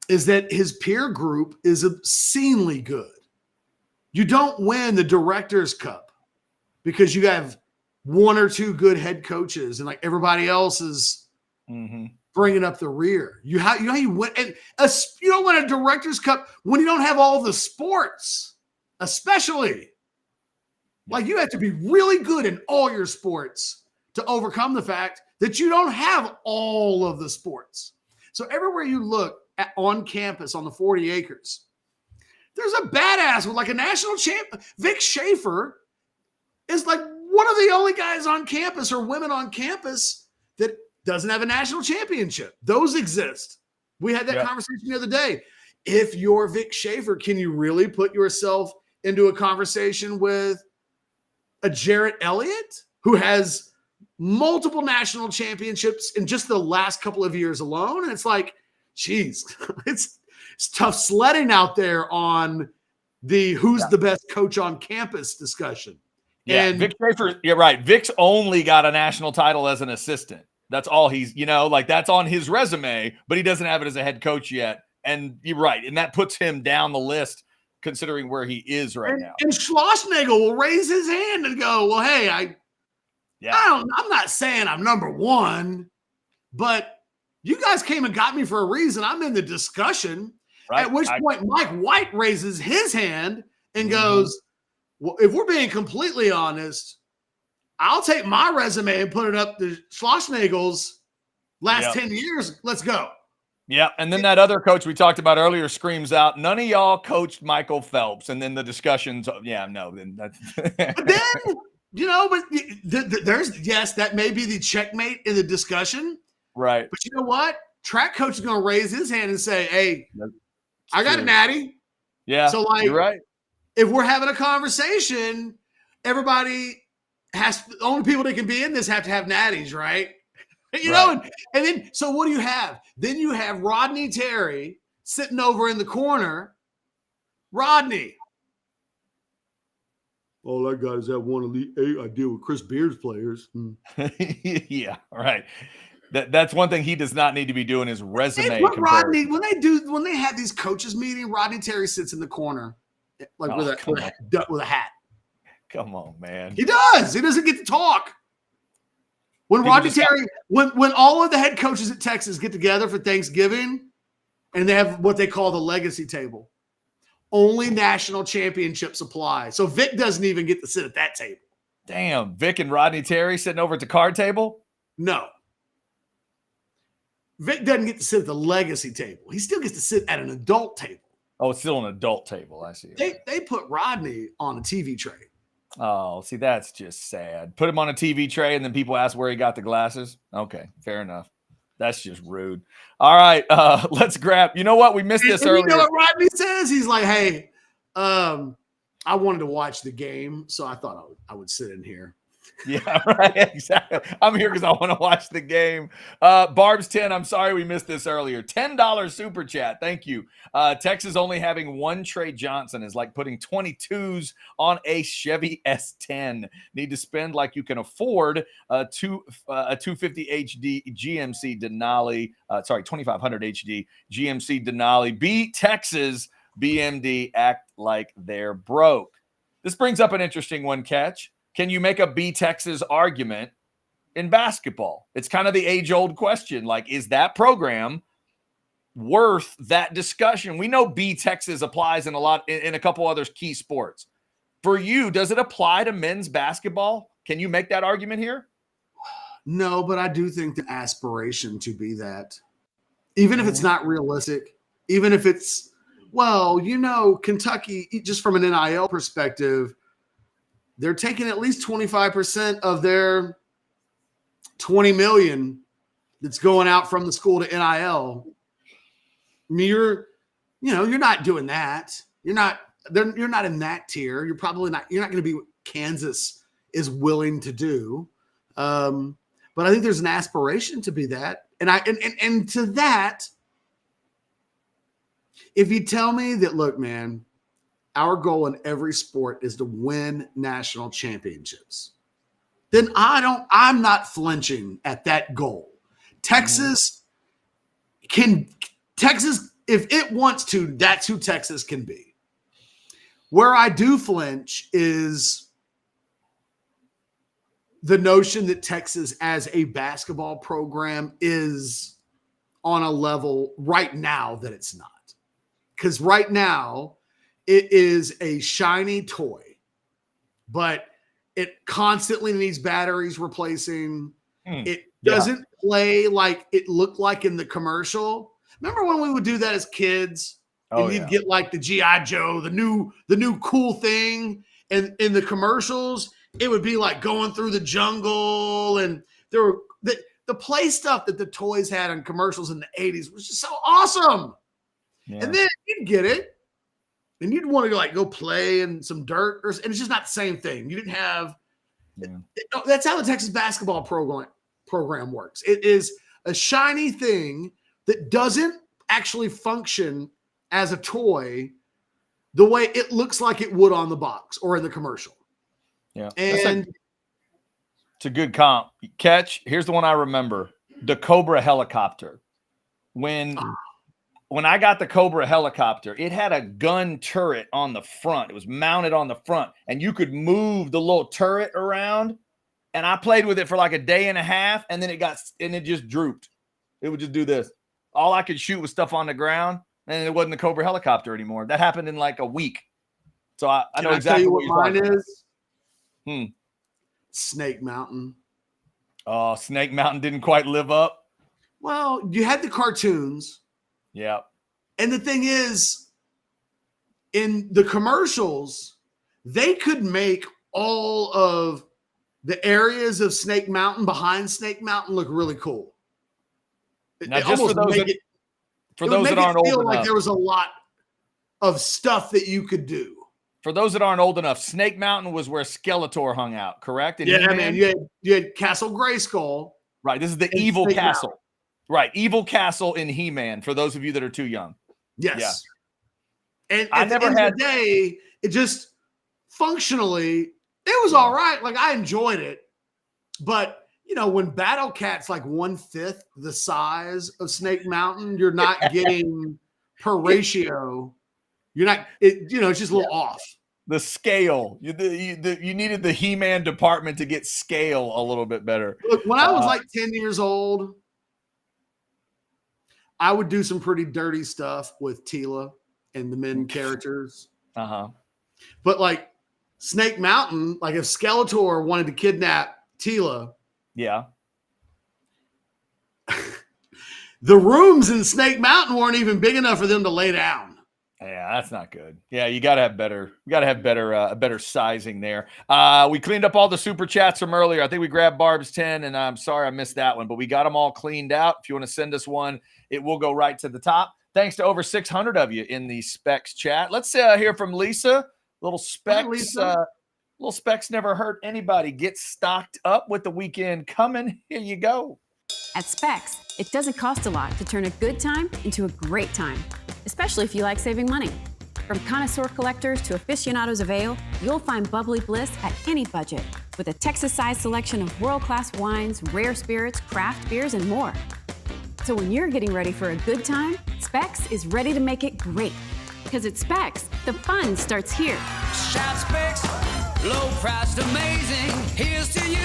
is that his peer group is obscenely good. You don't win the Director's Cup because you have one or two good head coaches and like everybody else is bringing up the rear. You win, and you don't win a Director's Cup when you don't have all the sports, especially. Like you have to be really good in all your sports to overcome the fact that you don't have all of the sports. So everywhere you look on campus on the 40 acres, there's a badass with like a national champ. Vic Schaefer is like one of the only guys on campus or women on campus that doesn't have a national championship. Those exist. We had that conversation the other day. If you're Vic Schaefer, can you really put yourself into a conversation with a Jarrett Elliott who has multiple national championships in just the last couple of years alone? And it's like, geez, it's tough sledding out there on the who's the best coach on campus discussion. Yeah, and Vic Schaefer, you're right. Vic's only got a national title as an assistant. That's all he's, like that's on his resume, but he doesn't have it as a head coach yet. And you're right. And that puts him down the list considering where he is right now. And Schlossnagle will raise his hand and go, well, hey, I'm not saying I'm number one, but you guys came and got me for a reason. I'm in the discussion. Right. At which point Mike White raises his hand and goes, well, if we're being completely honest, I'll take my resume and put it up to Schlossnagle's last 10 years. Let's go. Yeah. And then that other coach we talked about earlier screams out, none of y'all coached Michael Phelps. And then the discussions, then that's but then, there's that may be the checkmate in the discussion. Right. But you know what? Track coach is going to raise his hand and say, hey, I got a natty. Yeah. So like, you're right. If we're having a conversation, everybody the only people that can be in this have to have natties, right? You know, and then, so what do you have? Then you have Rodney Terry sitting over in the corner. Rodney. All I got is that one Elite Eight I deal with Chris Beard's players. Yeah, right. That's one thing he does not need to be doing is resume. Rodney, when they have these coaches meeting, Rodney Terry sits in the corner like with a hat. Come on, man. He does. He doesn't get to talk. When Rodney Terry, when all of the head coaches at Texas get together for Thanksgiving and they have what they call the legacy table, only national championships apply. So Vic doesn't even get to sit at that table. Damn, Vic and Rodney Terry sitting over at the card table? No. Vic doesn't get to sit at the legacy table. He still gets to sit at an adult table. Oh, it's still an adult table. I see. They put Rodney on a TV tray. Oh, see, that's just sad. Put him on a TV tray and then people ask where he got the glasses. Okay, fair enough. That's just rude. All right, let's grab. You know what? We missed this earlier. You know what Rodney says? He's like, hey, I wanted to watch the game, so I thought I would sit in here. Yeah, right. Exactly. I'm here because I want to watch the game. Barb's 10. I'm sorry we missed this earlier. $10 super chat. Thank you. Texas only having one Trey Johnson is like putting 22s on a Chevy S10. Need to spend like you can afford a 250 HD GMC Denali. 2500 HD GMC Denali. Beat Texas BMD act like they're broke. This brings up an interesting one, Catch. Can you make a B Texas argument in basketball? It's kind of the age-old question. Like, is that program worth that discussion? We know B Texas applies in a couple other key sports. For you, does it apply to men's basketball? Can you make that argument here? No, but I do think the aspiration to be that, even if it's not realistic, even if it's, Kentucky, just from an NIL perspective, they're taking at least 25% of their $20 million that's going out from the school to NIL. I mean, you're not doing that. You're not in that tier. You're not going to be what Kansas is willing to do. But I think there's an aspiration to be that. And to that, if you tell me that, look, man, our goal in every sport is to win national championships, then I'm not flinching at that goal. Texas, if it wants to, that's who Texas can be. Where I do flinch is the notion that Texas as a basketball program is on a level right now that it's not. Because right now it is a shiny toy, but it constantly needs batteries replacing. It doesn't play like it looked like in the commercial. Remember when we would do that as kids? And you'd get like the G.I. Joe, the new cool thing. And in the commercials, it would be like going through the jungle. And there were the play stuff that the toys had in commercials in the 80s was just so awesome. Yeah. And then you'd get it. And you'd want to like go play in some dirt, and it's just not the same thing. You didn't have. Yeah. That's how the Texas basketball program works. It is a shiny thing that doesn't actually function as a toy the way it looks like it would on the box or in the commercial. Yeah, and it's a good comp. Catch. Here's the one I remember: the Cobra helicopter. When I got the Cobra helicopter, it had a gun turret on the front. It was mounted on the front, and you could move the little turret around. And I played with it for like a day and a half, and then it just drooped. It would just do this. All I could shoot was stuff on the ground, and it wasn't the Cobra helicopter anymore. That happened in like a week. So I know exactly what mine is. Snake Mountain. Oh, Snake Mountain didn't quite live up. Well, you had the cartoons. Yeah. And the thing is, in the commercials, they could make all of the areas of Snake Mountain behind Snake Mountain look really cool. Now, just for those that aren't old enough, like there was a lot of stuff that you could do. For those that aren't old enough, Snake Mountain was where Skeletor hung out, correct? And yeah, man. You had Castle Grayskull. Right. This is the evil Snake castle. Mountain. Right. Evil castle in He-Man, for those of you that are too young. Yes. Yeah. And at the end of the day, it just functionally, it was all right. Like I enjoyed it. But when Battle Cat's like 1/5 the size of Snake Mountain, you're not getting per ratio. You're not, it's just a little off. The scale. You needed the He-Man department to get scale a little bit better. Look, when I was like 10 years old, I would do some pretty dirty stuff with Tila and the men characters. Uh-huh. But like Snake Mountain, like if Skeletor wanted to kidnap Tila. Yeah. The rooms in Snake Mountain weren't even big enough for them to lay down. Yeah, that's not good. Yeah, you got to have better. You got to have better sizing there. We cleaned up all the super chats from earlier. I think we grabbed Barb's 10, and I'm sorry I missed that one, but we got them all cleaned out. If you want to send us one, it will go right to the top. Thanks to over 600 of you in the Specs chat. Let's hear from Lisa. Little Specs. Hi, Lisa. Little Specs never hurt anybody. Get stocked up with the weekend coming. Here you go. At Specs, it doesn't cost a lot to turn a good time into a great time, especially if you like saving money. From connoisseur collectors to aficionados of ale, you'll find bubbly bliss at any budget with a Texas-sized selection of world-class wines, rare spirits, craft beers, and more. So when you're getting ready for a good time, Specs is ready to make it great. Because at Specs, the fun starts here. Shop Specs, low priced, amazing. Here's to you.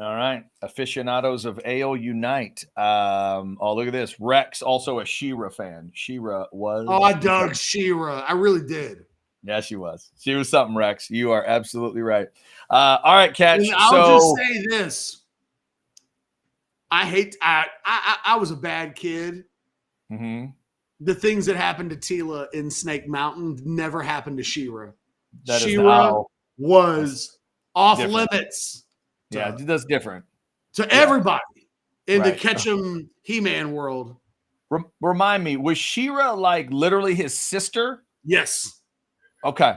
All right. Aficionados of ale unite. Oh, look at this. Rex, also a She-Ra fan. She-Ra was. Oh, I dug She-Ra. I really did. Yeah, she was. She was something, Rex. You are absolutely right. All right, Catch. And I'll just say this. I was a bad kid. Mm-hmm. The things that happened to Tila in Snake Mountain never happened to She-Ra. She-Ra was off different. Limits. Yeah, that's different. To everybody in the Ketchum He-Man world. Remind me, was She-Ra like literally his sister? Yes. Okay.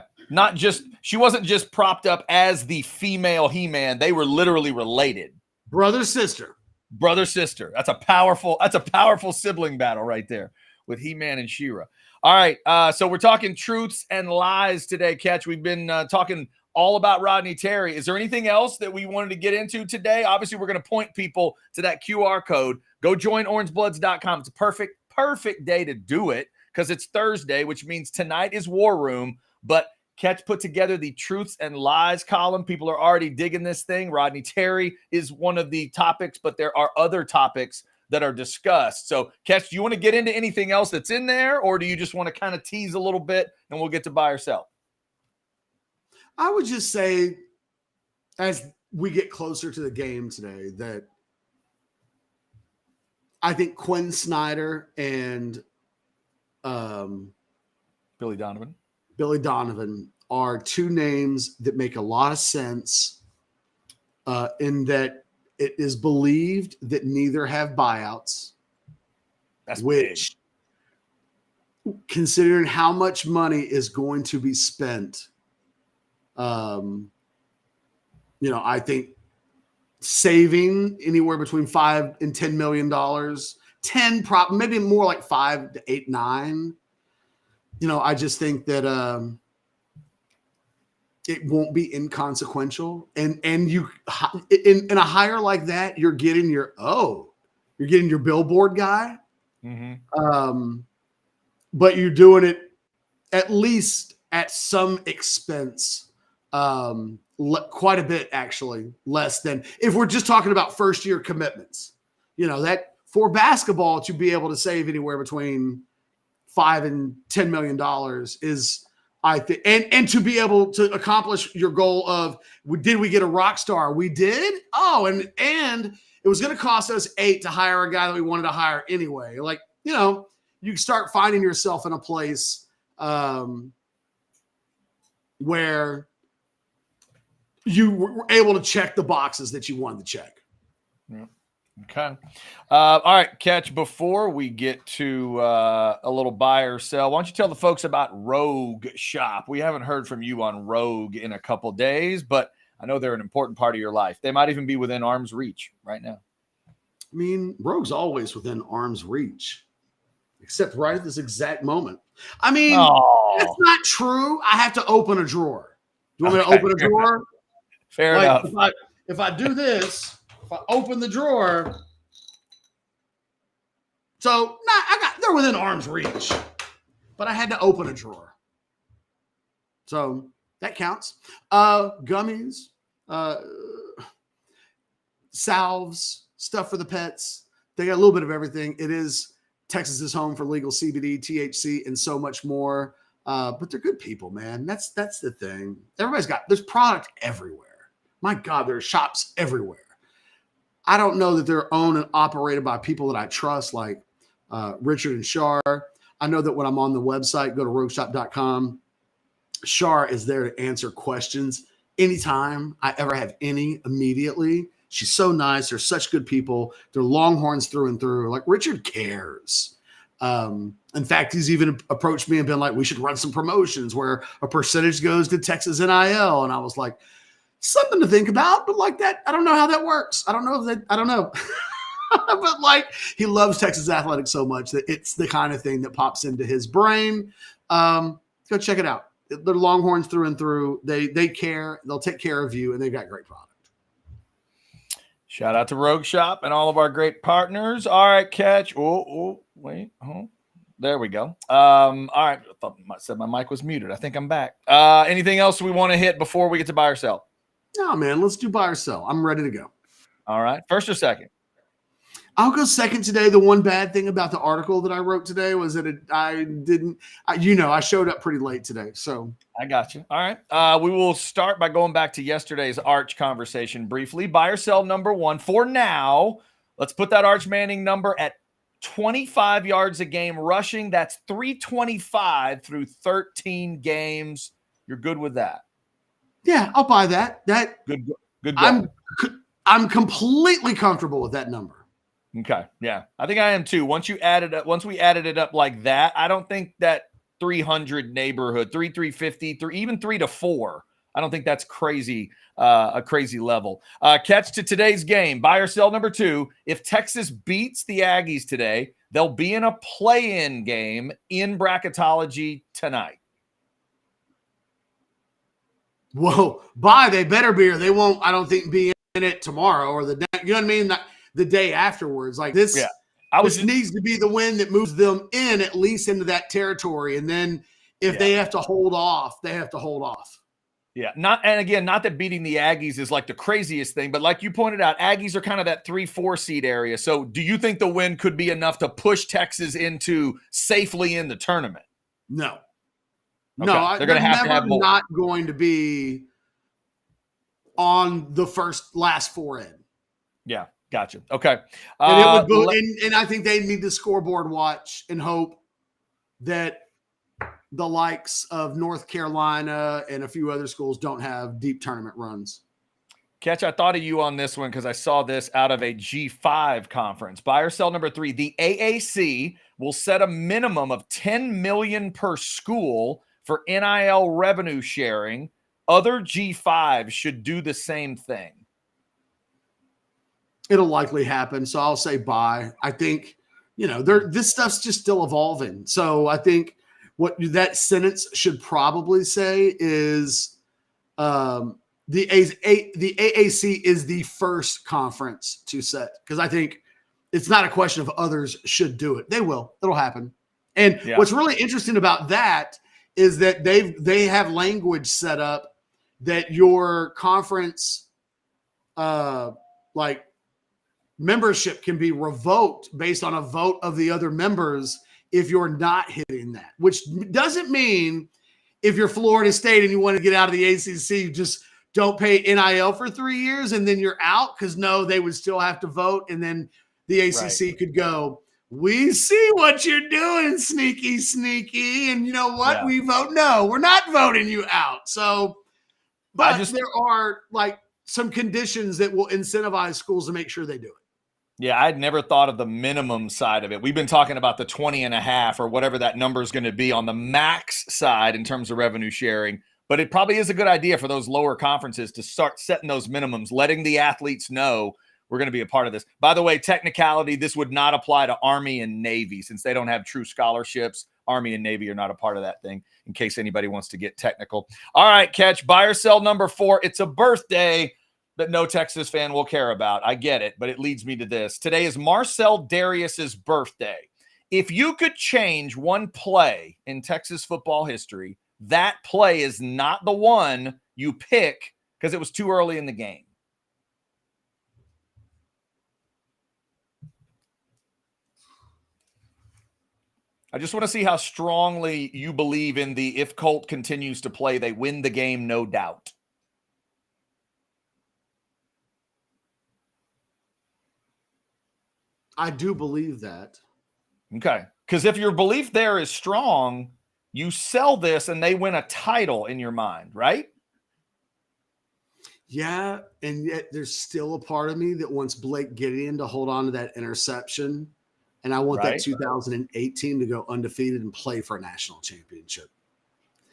She wasn't just propped up as the female He-Man. They were literally related. Brother, sister. Brother, sister. That's a powerful sibling battle right there with He-Man and She-Ra. All right. So we're talking truths and lies today, Catch. We've been talking all about Rodney Terry. Is there anything else that we wanted to get into today? Obviously, we're going to point people to that QR code. Go join orangebloods.com. It's a perfect day to do it because it's Thursday, which means tonight is War Room. But Catch put together the truths and lies column. People are already digging this thing. Rodney Terry is one of the topics, but there are other topics that are discussed. So, Catch, do you want to get into anything else that's in there, or do you just want to kind of tease a little bit and we'll get to buy or sell? I would just say, as we get closer to the game today, that I think Quinn Snyder and Billy Donovan are two names that make a lot of sense in that it is believed that neither have buyouts. That's which, considering how much money is going to be spent, I think saving anywhere between $5 and $10 million, maybe more like 5 to 8, 9. I just think that it won't be inconsequential, and you in a hire like that, you're getting your billboard guy, but you're doing it at least at some expense, quite a bit actually, less than if we're just talking about first year commitments. That for basketball to be able to save anywhere between $5 and $10 million is, I think, and to be able to accomplish your goal of, did we get a rock star? We did. Oh, and it was going to cost us $8 to hire a guy that we wanted to hire anyway. Like, you start finding yourself in a place where you were able to check the boxes that you wanted to check. Yeah. Okay. All right, Catch, before we get to a little buy or sell, why don't you tell the folks about Rogue Shop? We haven't heard from you on Rogue in a couple days, but I know they're an important part of your life. They might even be within arm's reach right now. I mean, Rogue's always within arm's reach, except right at this exact moment. I mean, that's not true. I have to open a drawer. Do you want me to open a drawer? Fair enough. If I do this, if I open the drawer, they're within arm's reach, but I had to open a drawer. So that counts. Gummies, salves, stuff for the pets. They got a little bit of everything. It is Texas's home for legal CBD, THC, and so much more. But they're good people, man. That's the thing. There's product everywhere. My God, there are shops everywhere. I don't know that they're owned and operated by people that I trust, like Richard and Shar. I know that when I'm on the website, go to rogueshop.com, Shar is there to answer questions anytime I ever have any immediately. She's so nice. They're such good people. They're Longhorns through and through. Like, Richard cares. In fact, he's even approached me and been like, we should run some promotions where a percentage goes to Texas NIL. And I was like, something to think about, but like that, I don't know how that works. I don't know. But like, he loves Texas athletics so much that it's the kind of thing that pops into his brain. Go check it out. They're Longhorns through and through. They care. They'll take care of you, and they've got great product. Shout out to Rogue Shop and all of our great partners. All right, Catch. There we go. All right. I thought I said my mic was muted. I think I'm back. Anything else we want to hit before we get to buy or sell? No, man. Let's do buy or sell. I'm ready to go. All right. First or second? I'll go second today. The one bad thing about the article that I wrote today was that I showed up pretty late today. So I got you. All right. We will start by going back to yesterday's Arch conversation briefly. Buy or sell number one for now. Let's put that Arch Manning number at 25 yards a game rushing. That's 325 through 13 games. You're good with that? Yeah, I'll buy that. Good. Go. I'm completely comfortable with that number. Okay. Yeah. I think I am too. Once we added it up like that, I don't think that 300 neighborhood, 350, even 3 to 4. I don't think that's crazy, a crazy level. Catch to today's game, buy or sell number 2. If Texas beats the Aggies today, they'll be in a play-in game in bracketology tonight. Whoa, buy, they better be, or they won't, I don't think, be in it tomorrow or you know what I mean? The day afterwards. Like this, this needs to be the win that moves them in at least into that territory. And then if they have to hold off, they have to hold off. Yeah. Not that beating the Aggies is like the craziest thing, but like you pointed out, Aggies are kind of that 3-4 seed area. So do you think the win could be enough to push Texas into safely in the tournament? No. Okay. No, they're going to have more. Not going to be on the last 4 in. Yeah, gotcha. Okay. And I think they need to scoreboard watch and hope that the likes of North Carolina and a few other schools don't have deep tournament runs. Catch, I thought of you on this one because I saw this out of a G5 conference. Buy or sell number 3. The AAC will set a minimum of $10 million per school for NIL revenue sharing. Other G5s should do the same thing. It'll likely happen, so I'll say buy. I think, this stuff's just still evolving. So I think what that sentence should probably say is the AAC is the first conference to set, because I think it's not a question of others should do it. They will. It'll happen. And what's really interesting about that is that they have language set up that your conference membership can be revoked based on a vote of the other members if you're not hitting that, which doesn't mean if you're Florida State and you want to get out of the ACC, you just don't pay NIL for 3 years and then you're out, because no, they would still have to vote. And then the ACC could go, we see what you're doing, sneaky. And you know what? Yeah. We vote no. We're not voting you out. So, but there are some conditions that will incentivize schools to make sure they do it. Yeah, I'd never thought of the minimum side of it. We've been talking about the 20.5 or whatever that number is going to be on the max side in terms of revenue sharing. But it probably is a good idea for those lower conferences to start setting those minimums, letting the athletes know we're going to be a part of this. By the way, technicality, this would not apply to Army and Navy since they don't have true scholarships. Army and Navy are not a part of that thing, in case anybody wants to get technical. All right, Catch, buy or sell number 4. It's a birthday that no Texas fan will care about. I get it, but it leads me to this. Today is Marcel Darius's birthday. If you could change one play in Texas football history, that play is not the one you pick because it was too early in the game. I just want to see how strongly you believe in the if Colt continues to play, they win the game, no doubt. I do believe that. Okay. Because if your belief there is strong, you sell this and they win a title in your mind, right? Yeah. And yet there's still a part of me that wants Blake Gideon to hold on to that interception. And I want that 2018 to go undefeated and play for a national championship.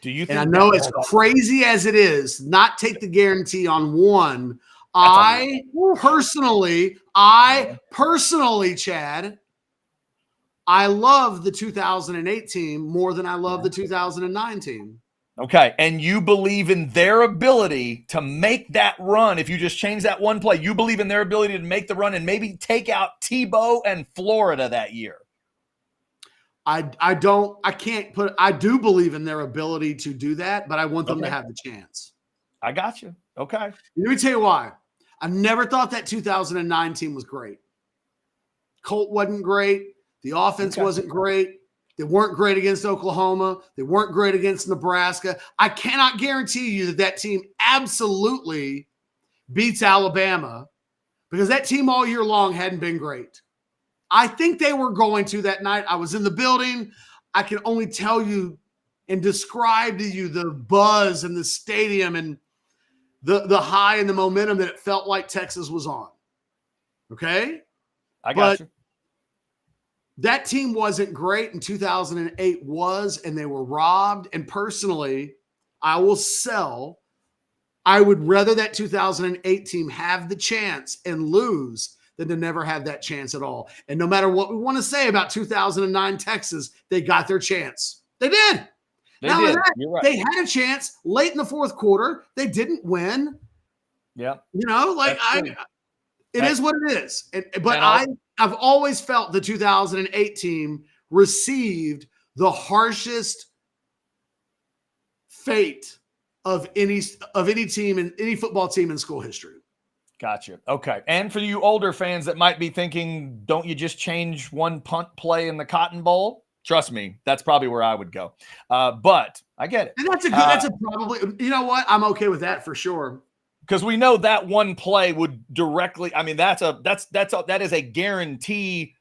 Do you think? And I know as crazy as it is, not take the guarantee on one. I personally, Chad, I love the 2008 team more than I love the 2009 team. Okay. And you believe in their ability to make that run. If you just change that one play, you believe in their ability to make the run and maybe take out Tebow and Florida that year. I do believe in their ability to do that, but I want them to have the chance. I got you. Okay. Let me tell you why. I never thought that 2009 team was great. Colt wasn't great. The offense wasn't great. They weren't great against Oklahoma. They weren't great against Nebraska. I cannot guarantee you that team absolutely beats Alabama, because that team all year long hadn't been great. I think they were going to that night. I was in the building. I can only tell you and describe to you the buzz in the stadium and the high and the momentum that it felt like Texas was on. Okay? I got you. That team wasn't great, and 2008 was, and they were robbed. And personally, I will sell I would rather that 2008 team have the chance and lose than to never have that chance at all. And no matter what we want to say about 2009 Texas, they got their chance. They did. They Not did. only that, You're right. they had a chance late in the fourth quarter. They didn't win. Yeah. You know, like That's true. it is what it is. But And I've always felt the 2008 team received the harshest fate of any team in any football team in school history. Gotcha. Okay. And for you older fans that might be thinking, don't you just change one punt play in the Cotton Bowl? Trust me, that's probably where I would go. But I get it. And that's a probably, you know what? I'm okay with that for sure. Because we know that one play would directly, I mean, that is a guarantee.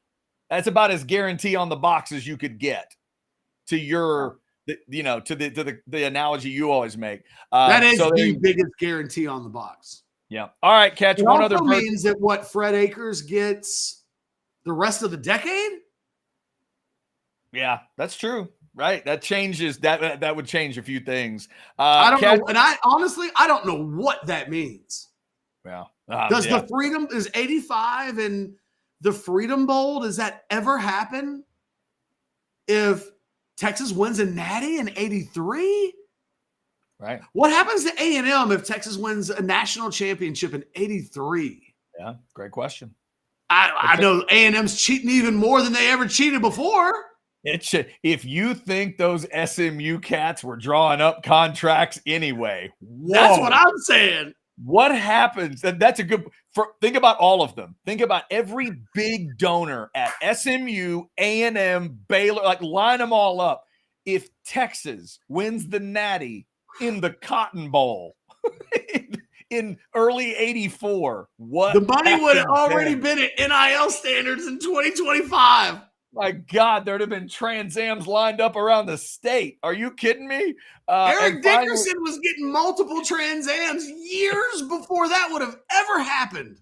That's about as guarantee on the box as you could get to your, to the analogy you always make. That is the biggest guarantee on the box. Yeah. All right, Catch. It One also other means that what Fred Akers gets the rest of the decade. Yeah, that's true. Right. That changes that would change a few things. I don't know. And I honestly don't know what that means. Yeah. Does the Freedom is 85 and the Freedom Bowl, does that ever happen? If Texas wins a natty in 83? Right. What happens to A&M if Texas wins a national championship in 83? Yeah, great question. I know A&M's cheating even more than they ever cheated before. If you think those SMU cats were drawing up contracts anyway, that's what I'm saying. What happens? That's a good. Think about all of them. Think about every big donor at SMU, A&M, Baylor. Like line them all up. If Texas wins the Natty in the Cotton Bowl in early '84, what the money would have already then? been at NIL standards in 2025. My God, there'd have been Trans Ams lined up around the state. Are you kidding me? Eric Dickerson was getting multiple Trans Ams years before that would have ever happened.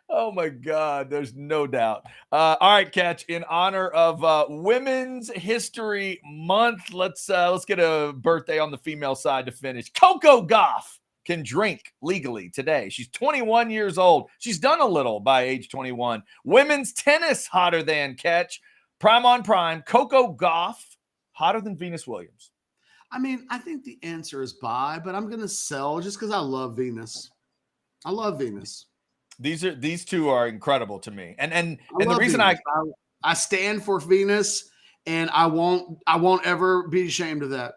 Oh my God, there's no doubt. All right, Catch. In honor of Women's History Month, let's get a birthday on the female side to finish. Coco Gauff can drink legally today. She's 21 years old. She's done a little by age 21. Women's tennis hotter than, Catch. Prime on prime. Coco Gauff hotter than Venus Williams. I mean, I think the answer is bye, but I'm going to sell just because I love Venus. I love Venus. These two are incredible to me. And the reason Venus. I stand for Venus, and I won't ever be ashamed of that.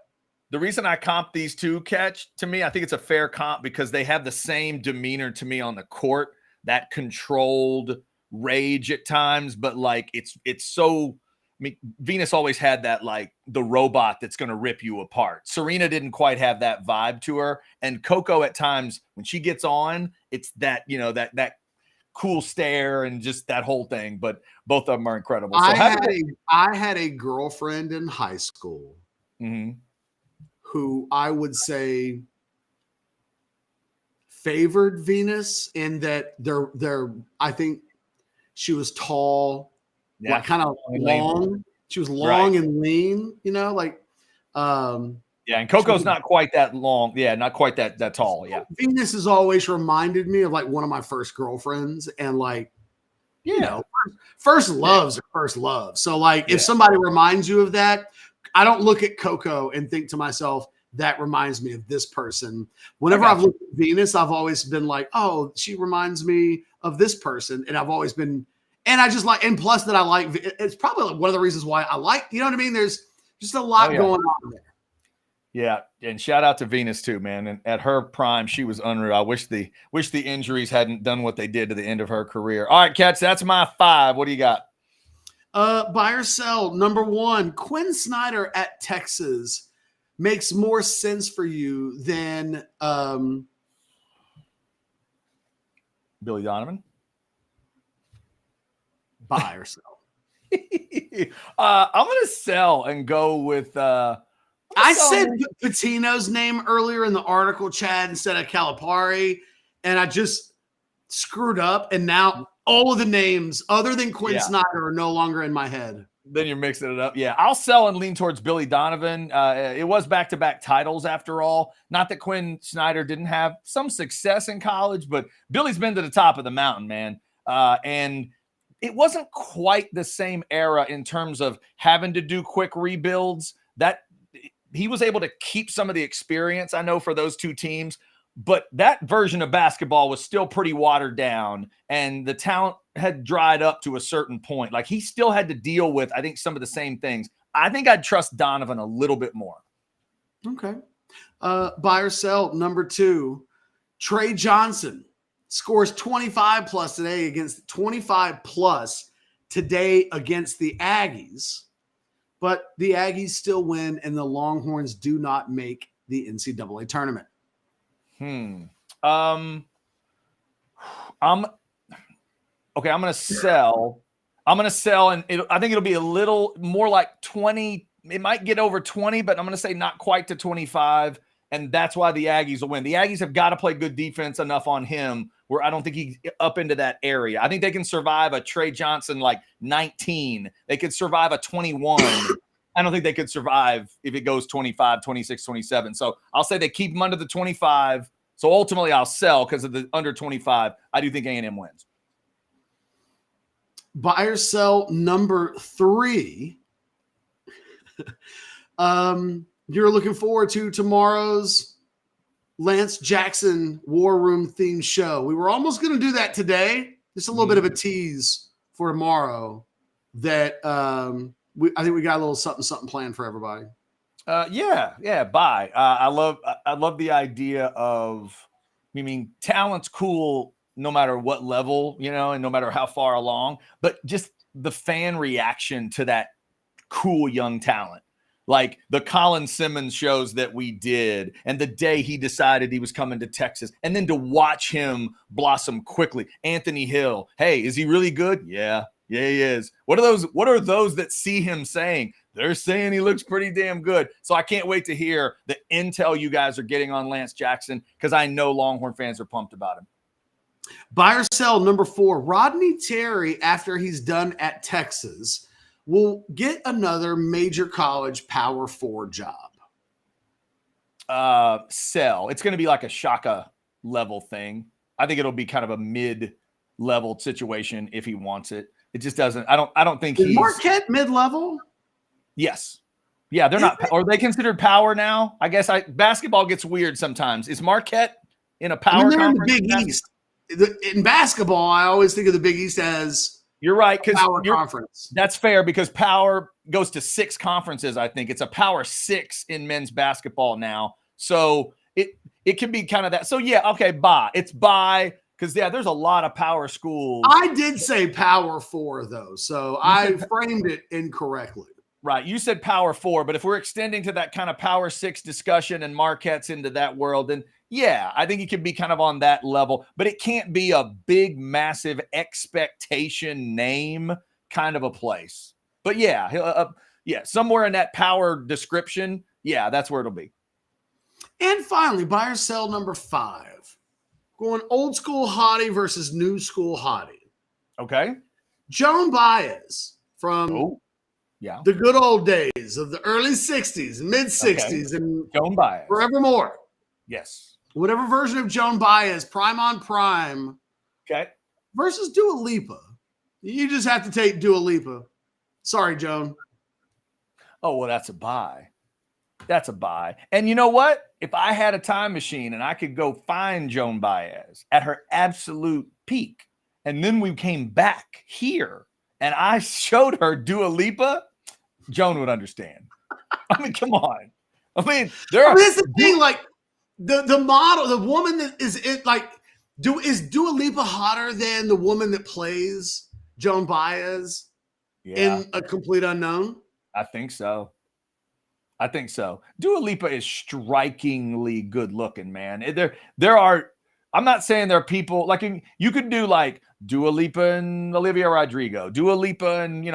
The reason I comp these two, Catch, to me, I think it's a fair comp because they have the same demeanor to me on the court, that controlled rage at times, but like it's so, I mean, Venus always had that, like the robot that's going to rip you apart. Serena didn't quite have that vibe to her. And Coco at times when she gets on, it's that, that cool stare and just that whole thing, but both of them are incredible. So I had a girlfriend in high school. Mm-hmm. Who I would say favored Venus in that I think she was tall, kind of long. She was long and lean, like and Coco's not quite that long. Yeah, not quite that tall. Yeah. Venus has always reminded me of like one of my first girlfriends, and like, first loves are first love. So like if somebody reminds you of that, I don't look at Coco and think to myself, that reminds me of this person. Whenever I've looked at Venus, I've always been like, oh, she reminds me of this person. And I've always been, and I just like, and plus that I like, it's probably like one of the reasons why I like, you know what I mean? There's just a lot going on there. Yeah. And shout out to Venus too, man. And at her prime, she was unreal. I wish the injuries hadn't done what they did to the end of her career. All right, Cats, that's my 5. What do you got? Buy or sell. Number 1, Quinn Snyder at Texas makes more sense for you than Billy Donovan. Buy or sell. I'm gonna sell and go with. I said Patino's name earlier in the article, Chad, instead of Calipari, and I just screwed up. And now all of the names other than Quinn Snyder are no longer in my head. Then you're mixing it up. Yeah, I'll sell and lean towards Billy Donovan. It was back-to-back titles after all. Not that Quinn Snyder didn't have some success in college, but Billy's been to the top of the mountain, man. And it wasn't quite the same era in terms of having to do quick rebuilds. That he was able to keep some of the experience, I know, for those two teams. But that version of basketball was still pretty watered down, and the talent had dried up to a certain point. Like, he still had to deal with, I think, some of the same things. I think I'd trust Donovan a little bit more. Okay. Buy or sell, number 2. Trey Johnson scores 25 plus today against the Aggies, but the Aggies still win, and the Longhorns do not make the NCAA tournament. I'm going to sell. And I think it'll be a little more like 20. It might get over 20, but I'm going to say not quite to 25. And that's why the Aggies will win. The Aggies have got to play good defense enough on him where I don't think he's up into that area. I think they can survive a Trey Johnson like 19. They could survive a 21. I don't think they could survive if it goes 25, 26, 27. So I'll say they keep them under the 25. So ultimately I'll sell because of the under 25. I do think A&M wins. Buy or sell, number 3. You're looking forward to tomorrow's Lance Jackson War Room themed show. We were almost going to do that today. Just a little bit of a tease for tomorrow that I think we got a little something planned for everybody. Bye. I love the idea of, talent's cool no matter what level, and no matter how far along, but just the fan reaction to that cool young talent. Like the Colin Simmons shows that we did, and the day he decided he was coming to Texas, and then to watch him blossom quickly. Anthony Hill, hey, is he really good? Yeah, he is. What are those that see him saying? They're saying he looks pretty damn good. So I can't wait to hear the intel you guys are getting on Lance Jackson, because I know Longhorn fans are pumped about him. Buy or sell, number 4. Rodney Terry, after he's done at Texas, will get another major college Power 4 job. Sell. It's going to be like a Shaka level thing. I think it'll be kind of a mid-level situation if he wants it. It just doesn't. I don't think he's Marquette mid-level. Yes. Yeah, they're not. Are they considered power now? I guess basketball gets weird sometimes. Is Marquette in a power conference? In the Big East. In basketball, I always think of the Big East as you're right, because power conference. That's fair, because power goes to 6 conferences. I think it's a power 6 in men's basketball now. So it can be kind of that. So yeah, okay, bye. It's bye. Because, there's a lot of power schools. I did say Power 4, though, so I framed it incorrectly. Right. You said Power 4, but if we're extending to that kind of Power 6 discussion and Marquette's into that world, then, yeah, I think it can be kind of on that level. But it can't be a big, massive expectation name kind of a place. But, somewhere in that power description, that's where it'll be. And finally, buy or sell, number 5. Going old school hottie versus new school hottie. Okay. Joan Baez from the good old days of the early 60s, mid-60s, and Joan Baez. Forevermore. Yes. Whatever version of Joan Baez, prime on prime. Okay. Versus Dua Lipa. You just have to take Dua Lipa. Sorry, Joan. Oh, well, that's a buy. That's a buy. And you know what? If I had a time machine and I could go find Joan Baez at her absolute peak, and then we came back here and I showed her Dua Lipa, Joan would understand. I mean, come on. I mean, that's the thing. Like the model, the woman that is it. Like, is Dua Lipa hotter than the woman that plays Joan Baez in A Complete Unknown? I think so. Dua Lipa is strikingly good looking, man. There are, I'm not saying there are people like you could do like Dua Lipa and Olivia Rodrigo, Dua Lipa and,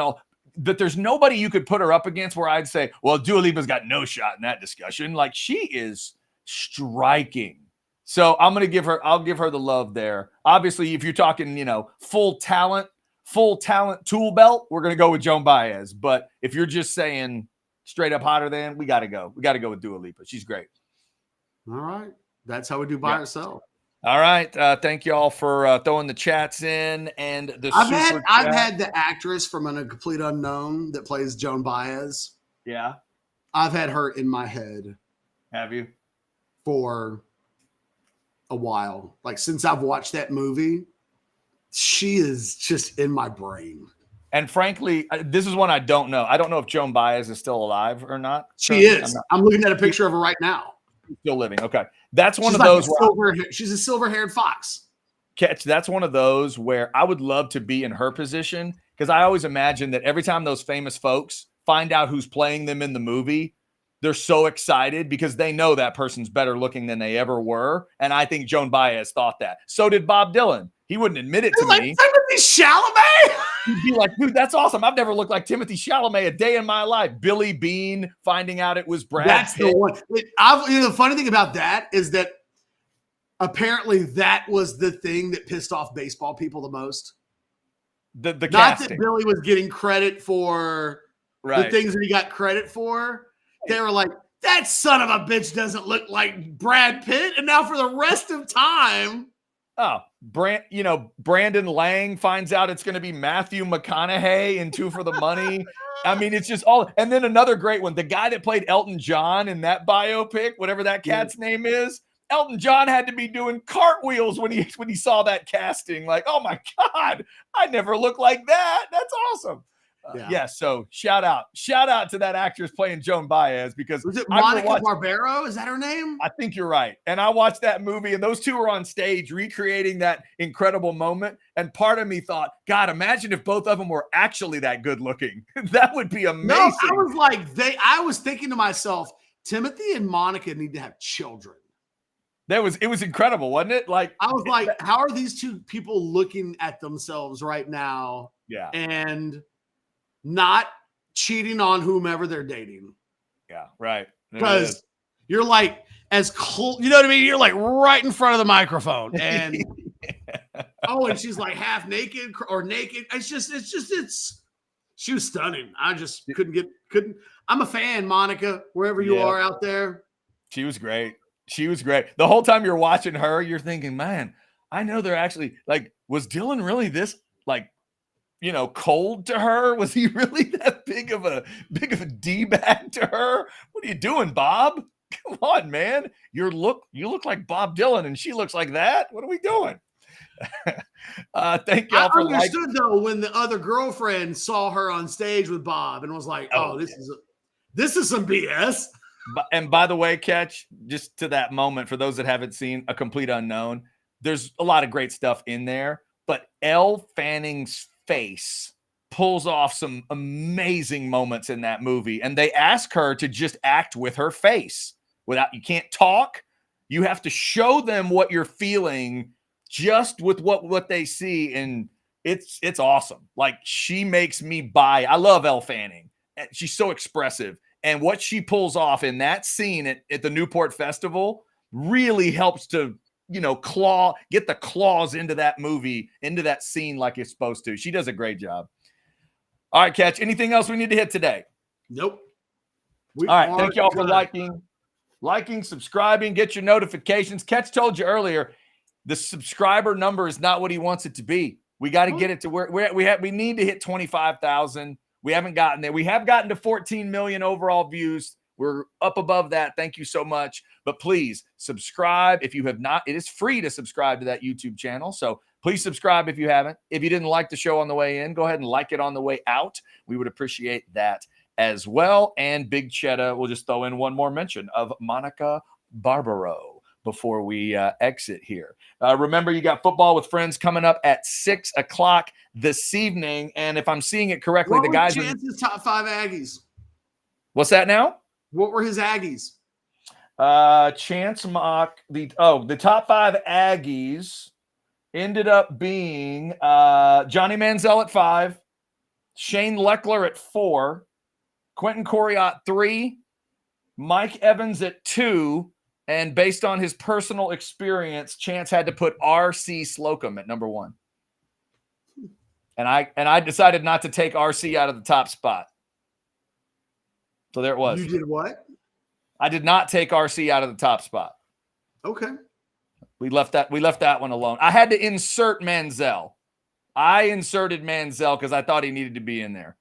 but there's nobody you could put her up against where I'd say, well, Dua Lipa's got no shot in that discussion. Like, she is striking. So I'll give her the love there. Obviously, if you're talking, full talent, full talent tool belt, we're going to go with Joan Baez. But if you're just saying straight up hotter than, we got to go. We got to go with Dua Lipa. She's great. All right. That's how we do buy or sell. All right. Thank you all for throwing the chats in and the I've had the actress from A Complete Unknown that plays Joan Baez. Yeah. I've had her in my head. Have you? For a while. Like since I've watched that movie, she is just in my brain. And frankly, this is one I don't know. I don't know if Joan Baez is still alive or not. She is. I'm looking at a picture of her right now. Still living. Okay. That's one she's of those. She's a silver-haired fox. Catch. That's one of those where I would love to be in her position because I always imagine that every time those famous folks find out who's playing them in the movie, they're so excited because they know that person's better looking than they ever were. And I think Joan Baez thought that. So did Bob Dylan. He wouldn't admit it to me. Timothy Chalamet? He'd be like, dude, that's awesome. I've never looked like Timothy Chalamet a day in my life. Billy Bean finding out it was Brad That's Pitt. the one. The funny thing about that is that apparently that was the thing that pissed off baseball people the most. The Not casting. that Billy was getting credit for the things that he got credit for. They were like, that son of a bitch doesn't look like Brad Pitt. And now for the rest of time. Oh, Brandon Lang finds out it's going to be Matthew McConaughey in Two for the Money. I mean, it's just all. And then another great one, the guy that played Elton John in that biopic, whatever that cat's name is, Elton John had to be doing cartwheels when he saw that casting. Like, oh my God, I never look like that. That's awesome. So shout out to that actress playing Joan Baez because was it Monica Barbero? Is that her name? I think you're right. And I watched that movie and those two were on stage recreating that incredible moment. And part of me thought, God, imagine if both of them were actually that good looking. That would be amazing. No, I was thinking to myself, Timothy and Monica need to have children. It was incredible, wasn't it? Like I was like, how are these two people looking at themselves right now? Yeah. And not cheating on whomever they're dating. Yeah, right. Because you're like as cool, you know what I mean? You're like right in front of the microphone. And and she's like half naked or naked. It's she was stunning. I just couldn't. I'm a fan, Monica, wherever you are out there. She was great. The whole time you're watching her, you're thinking, man, I know they're actually like, was Dylan really this like, cold to her? Was he really that big of a D-bag to her? What are you doing, Bob? Come on, man. You look like Bob Dylan and she looks like that. What are we doing? Thank y'all for understood though when the other girlfriend saw her on stage with Bob and was like, this is some BS. And by the way, Catch, just to that moment, for those that haven't seen A Complete Unknown, there's a lot of great stuff in there, but Elle Fanning's face pulls off some amazing moments in that movie. And they ask her to just act with her face you can't talk. You have to show them what you're feeling just with what they see. And it's awesome. Like she makes me buy. I love Elle Fanning. She's so expressive. And what she pulls off in that scene at the Newport Festival really helps to, get the claws into that movie, into that scene like it's supposed to. She does a great job. All right, Catch. Anything else we need to hit today? Nope. All right. Thank y'all for liking, subscribing, get your notifications. Catch told you earlier, the subscriber number is not what he wants it to be. We got to get it to where we need to hit 25,000. We haven't gotten there. We have gotten to 14 million overall views. We're up above that. Thank you so much. But please subscribe if you have not. It is free to subscribe to that YouTube channel. So please subscribe if you haven't. If you didn't like the show on the way in, go ahead and like it on the way out. We would appreciate that as well. And Big Cheddar, we'll just throw in one more mention of Monica Barbero before we exit here. Remember, you got Football with Friends coming up at 6 o'clock this evening. And if I'm seeing it correctly, what the guys were Chance's top 5 Aggies? What's that now? What were his Aggies? Chance Mock, the top 5 Aggies ended up being Johnny Manziel at 5, Shane Leckler at 4, Quentin Corey at 3, Mike Evans at 2, and based on his personal experience, Chance had to put R.C. Slocum at number 1. And I decided not to take RC out of the top spot. So there it was. You did what? I did not take RC out of the top spot. Okay. We left that one alone. I had to insert Manziel. I inserted Manziel because I thought he needed to be in there.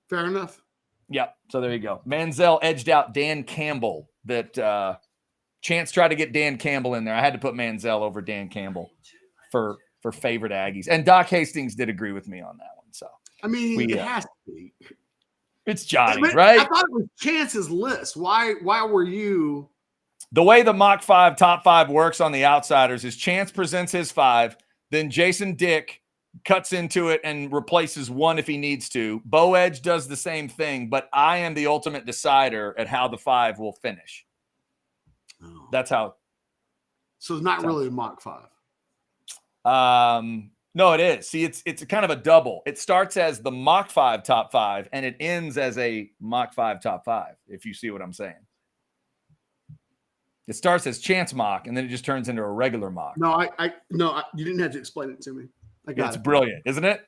Fair enough. Yep. So there you go. Manziel edged out Dan Campbell. That Chance tried to get Dan Campbell in there. I had to put Manziel over Dan Campbell for favorite Aggies. And Doc Hastings did agree with me on that one. So I mean, it has to be. It's Johnny, But right? I thought it was Chance's list. Why were you? The way the Mock 5 top 5 works on the Outsiders is Chance presents his 5, then Jason Dick cuts into it and replaces one if he needs to. Bo Edge does the same thing, but I am the ultimate decider at how the 5 will finish. Oh. That's how. So it's not really a Mock 5. No, it is. See, it's kind of a double. It starts as the Mock 5 top 5, and it ends as a Mock 5 top 5, if you see what I'm saying. It starts as Chance Mock, and then it just turns into a regular mock. No, you didn't have to explain it to me. I got It's it. brilliant, isn't it?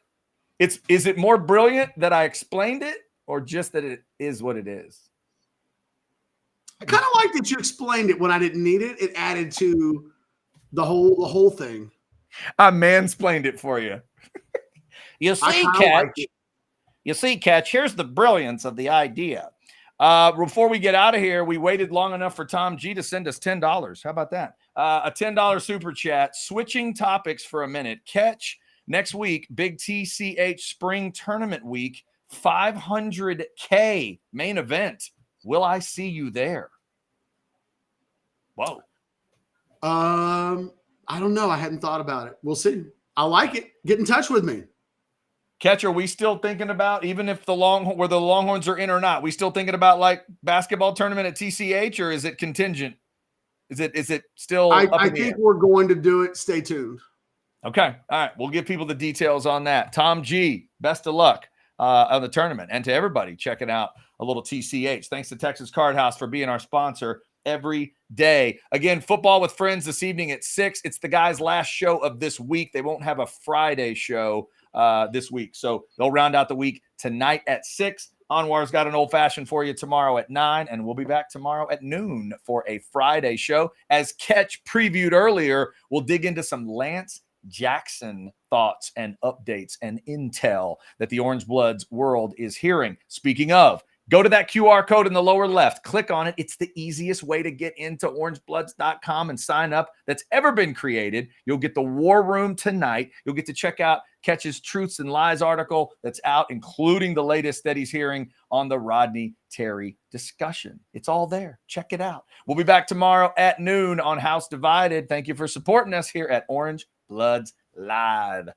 Is it more brilliant that I explained it, or just that it is what it is? I kind of like that you explained it when I didn't need it. It added to the whole thing. I mansplained it for you. You see, Catch, here's the brilliance of the idea. Before we get out of here, we waited long enough for Tom G to send us $10. How about that? A $10 super chat. Switching topics for a minute. Catch next week, big TCH spring tournament week, 500K main event. Will I see you there? Whoa. I don't know. I hadn't thought about it. We'll see. I like it. Get in touch with me. Catch, are we still thinking about, even if whether the Longhorns are in or not, we still thinking about like basketball tournament at TCH, or is it contingent? Is it still up in the I think air? we're going to do it. Stay tuned. Okay. All right. We'll give people the details on that. Tom G, best of luck on the tournament. And to everybody checking out a little TCH. Thanks to Texas Card House for being our sponsor every day. Again, football with friends this evening at 6. It's the guys' last show of this week. They won't have a Friday show this week. So they'll round out the week tonight at 6. Anwar's got an old-fashioned for you tomorrow at 9, and we'll be back tomorrow at noon for a Friday show. As Catch previewed earlier, we'll dig into some Lance Jackson thoughts and updates and intel that the Orange Bloods world is hearing. Speaking of, go to that QR code in the lower left. Click on it. It's the easiest way to get into orangebloods.com and sign up that's ever been created. You'll get the War Room tonight. You'll get to check out Catch's Truths and Lies article that's out, including the latest that he's hearing on the Rodney Terry discussion. It's all there. Check it out. We'll be back tomorrow at noon on House Divided. Thank you for supporting us here at Orange Bloods Live.